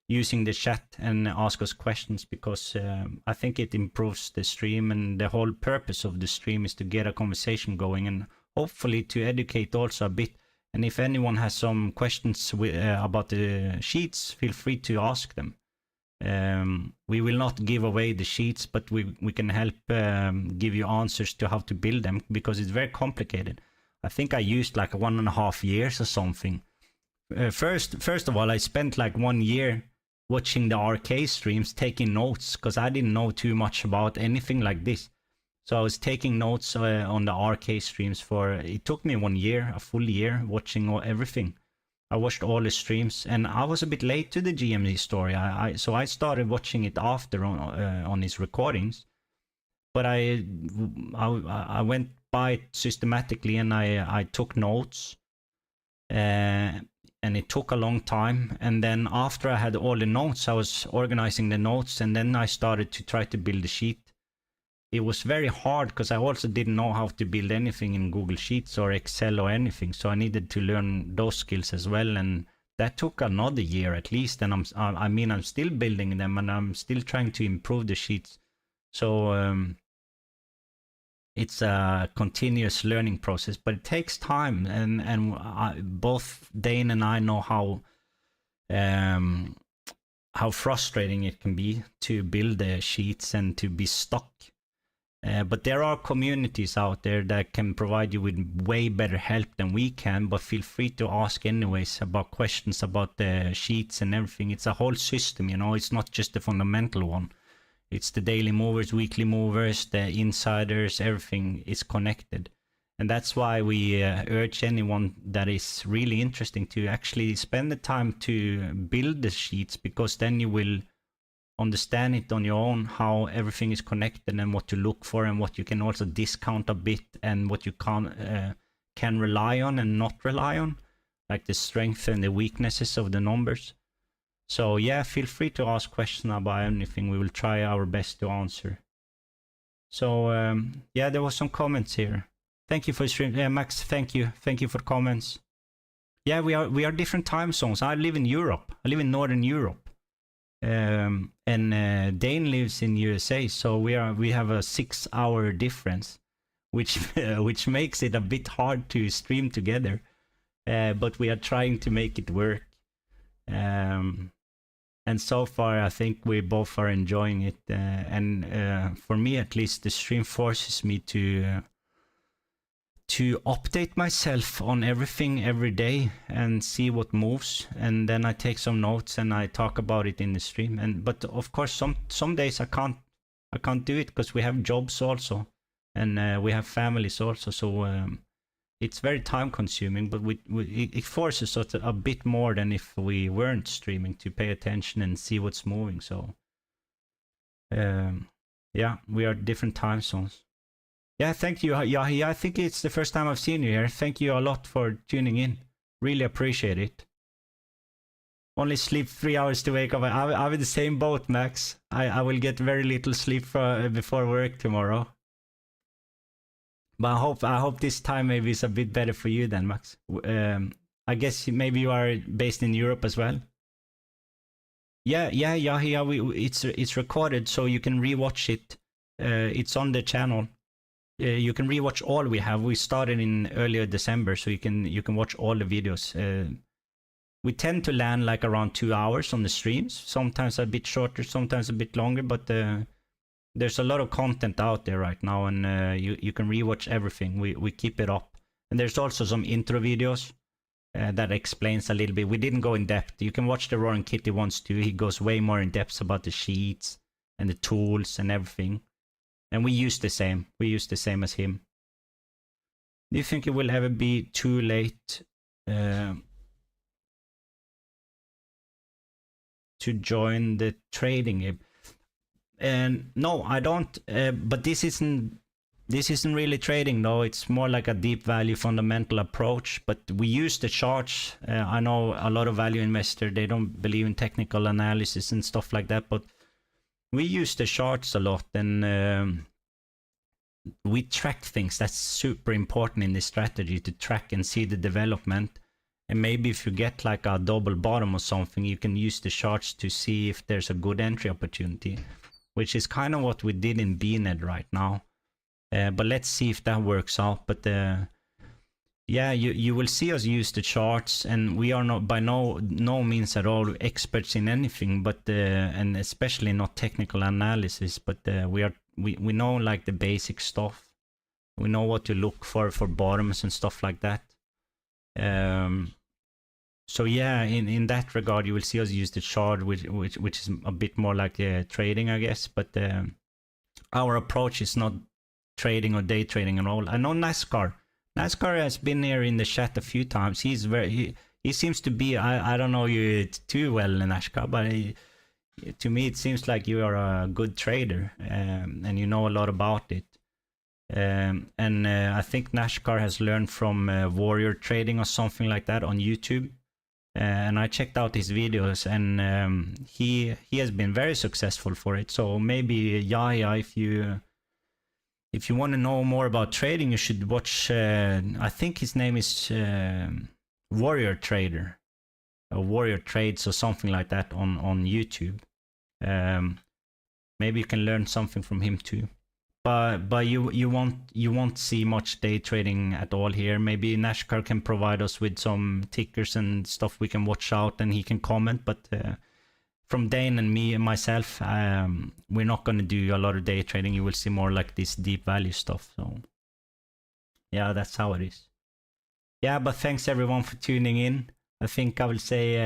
using the chat and ask us questions, because I think it improves the stream, and the whole purpose of the stream is to get a conversation going and hopefully to educate also a bit. And if anyone has some questions about the sheets, feel free to ask them. We will not give away the sheets, but we can help give you answers to how to build them, because it's very complicated. I think I used like 1.5 years or something. First of all, I spent like 1 year watching the RK streams, taking notes, because I didn't know too much about anything like this. So I was taking notes on the RK streams it took me 1 year, a full year, watching everything. I watched all the streams, and I was a bit late to the GME story. So I started watching it after on his recordings. But I went by it systematically, and I took notes. And it took a long time. And then after I had all the notes, I was organizing the notes, and then I started to try to build a sheet. It was very hard because I also didn't know how to build anything in Google Sheets or Excel or anything. So I needed to learn those skills as well. And that took another year at least. And I'm still building them, and I'm still trying to improve the sheets. So it's a continuous learning process, but it takes time. And both Dane and I know how frustrating it can be to build the sheets and to be stuck. But there are communities out there that can provide you with way better help than we can, but feel free to ask anyways about questions about the sheets and everything. It's a whole system, you know, it's not just the fundamental one. It's the daily movers, weekly movers, the insiders, everything is connected. And that's why we urge anyone that is really interesting to actually spend the time to build the sheets, because then you will understand it on your own, how everything is connected and what to look for, and what you can also discount a bit, and what you can rely on and not rely on, like the strength and the weaknesses of the numbers. So yeah, feel free to ask questions about anything. We will try our best to answer. So yeah, there was some comments here. Thank you for stream. Yeah, Max, thank you for comments. Yeah, we are different time zones. I live in Europe. I live in Northern Europe. And Dane lives in USA, so we have a 6-hour difference, which which makes it a bit hard to stream together. But we are trying to make it work. And so far, I think we both are enjoying it. And for me, at least, the stream forces me to update myself on everything every day and see what moves, and then I take some notes and I talk about it in the stream. But of course some days I can't do it because we have jobs also, and we have families also, so it's very time consuming, but it forces us a bit more than if we weren't streaming to pay attention and see what's moving. So yeah, we are different time zones. Yeah, thank you, Yahi. I think it's the first time I've seen you here. Thank you a lot for tuning in. Really appreciate it. Only sleep 3 hours to wake up. I'm in the same boat, Max. I will get very little sleep before work tomorrow. But I hope this time maybe is a bit better for you then, Max. I guess maybe you are based in Europe as well. Yeah, Yahi. It's recorded, so you can rewatch it. It's on the channel. You can rewatch all we have. We started in earlier December, so you can watch all the videos. We tend to land like around 2 hours on the streams, sometimes a bit shorter, sometimes a bit longer, but there's a lot of content out there right now, and you can rewatch everything. We keep it up. And there's also some intro videos that explains a little bit. We didn't go in depth. You can watch the Roaring Kitty ones too. He goes way more in depth about the sheets and the tools and everything. And we use the same. We use the same as him. Do you think it will ever be too late to join the trading? And no, I don't. But this isn't really trading though. It's more like a deep value fundamental approach. But we use the charts. I know a lot of value investors, they don't believe in technical analysis and stuff like that. But we use the charts a lot, and we track things. That's super important in this strategy, to track and see the development. And maybe if you get like a double bottom or something, you can use the charts to see if there's a good entry opportunity, which is kind of what we did in BNED right now. But let's see if that works out. But yeah, you will see us use the charts, and we are not by no means at all experts in anything, but and especially not technical analysis. But we know like the basic stuff. We know what to look for bottoms and stuff like that. So yeah, in that regard, you will see us use the chart, which is a bit more like trading, I guess. But our approach is not trading or day trading at all. I know NASCAR has been here in the chat a few times. He's he seems to be, I don't know you too well in NASCAR, but to me it seems like you are a good trader, and you know a lot about it. And I think NASCAR has learned from Warrior Trading or something like that on YouTube. And I checked out his videos, and he has been very successful for it. So maybe Yaya, if you want to know more about trading, you should watch, I think his name is Warrior Trader, or Warrior Trades or something like that on YouTube. Maybe you can learn something from him too. But you won't see much day trading at all here. Maybe NASCAR can provide us with some tickers and stuff we can watch out, and he can comment. But from Dane and me and myself, we're not going to do a lot of day trading. You will see more like this deep value stuff. So yeah, that's how it is. Yeah, but thanks everyone for tuning in. I think I will say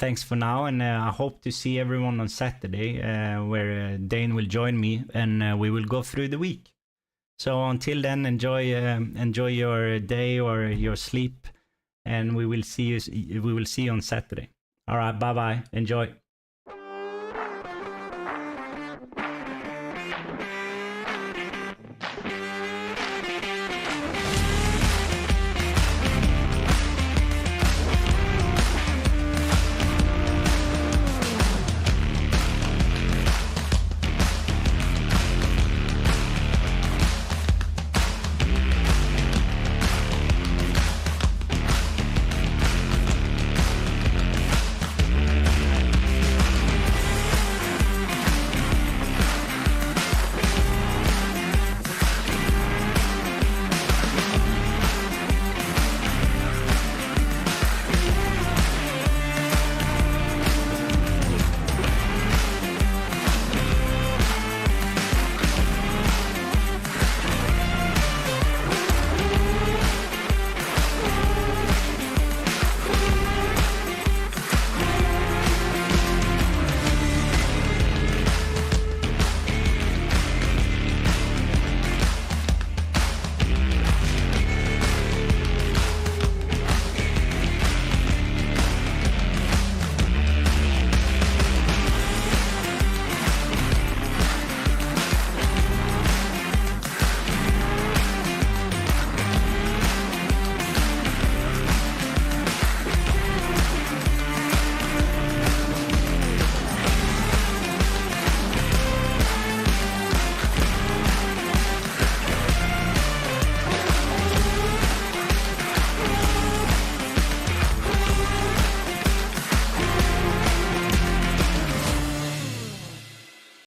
thanks for now, and I hope to see everyone on Saturday, where Dane will join me, and we will go through the week. So until then, enjoy your day or your sleep, and we will see you on Saturday. All right, bye bye. Enjoy.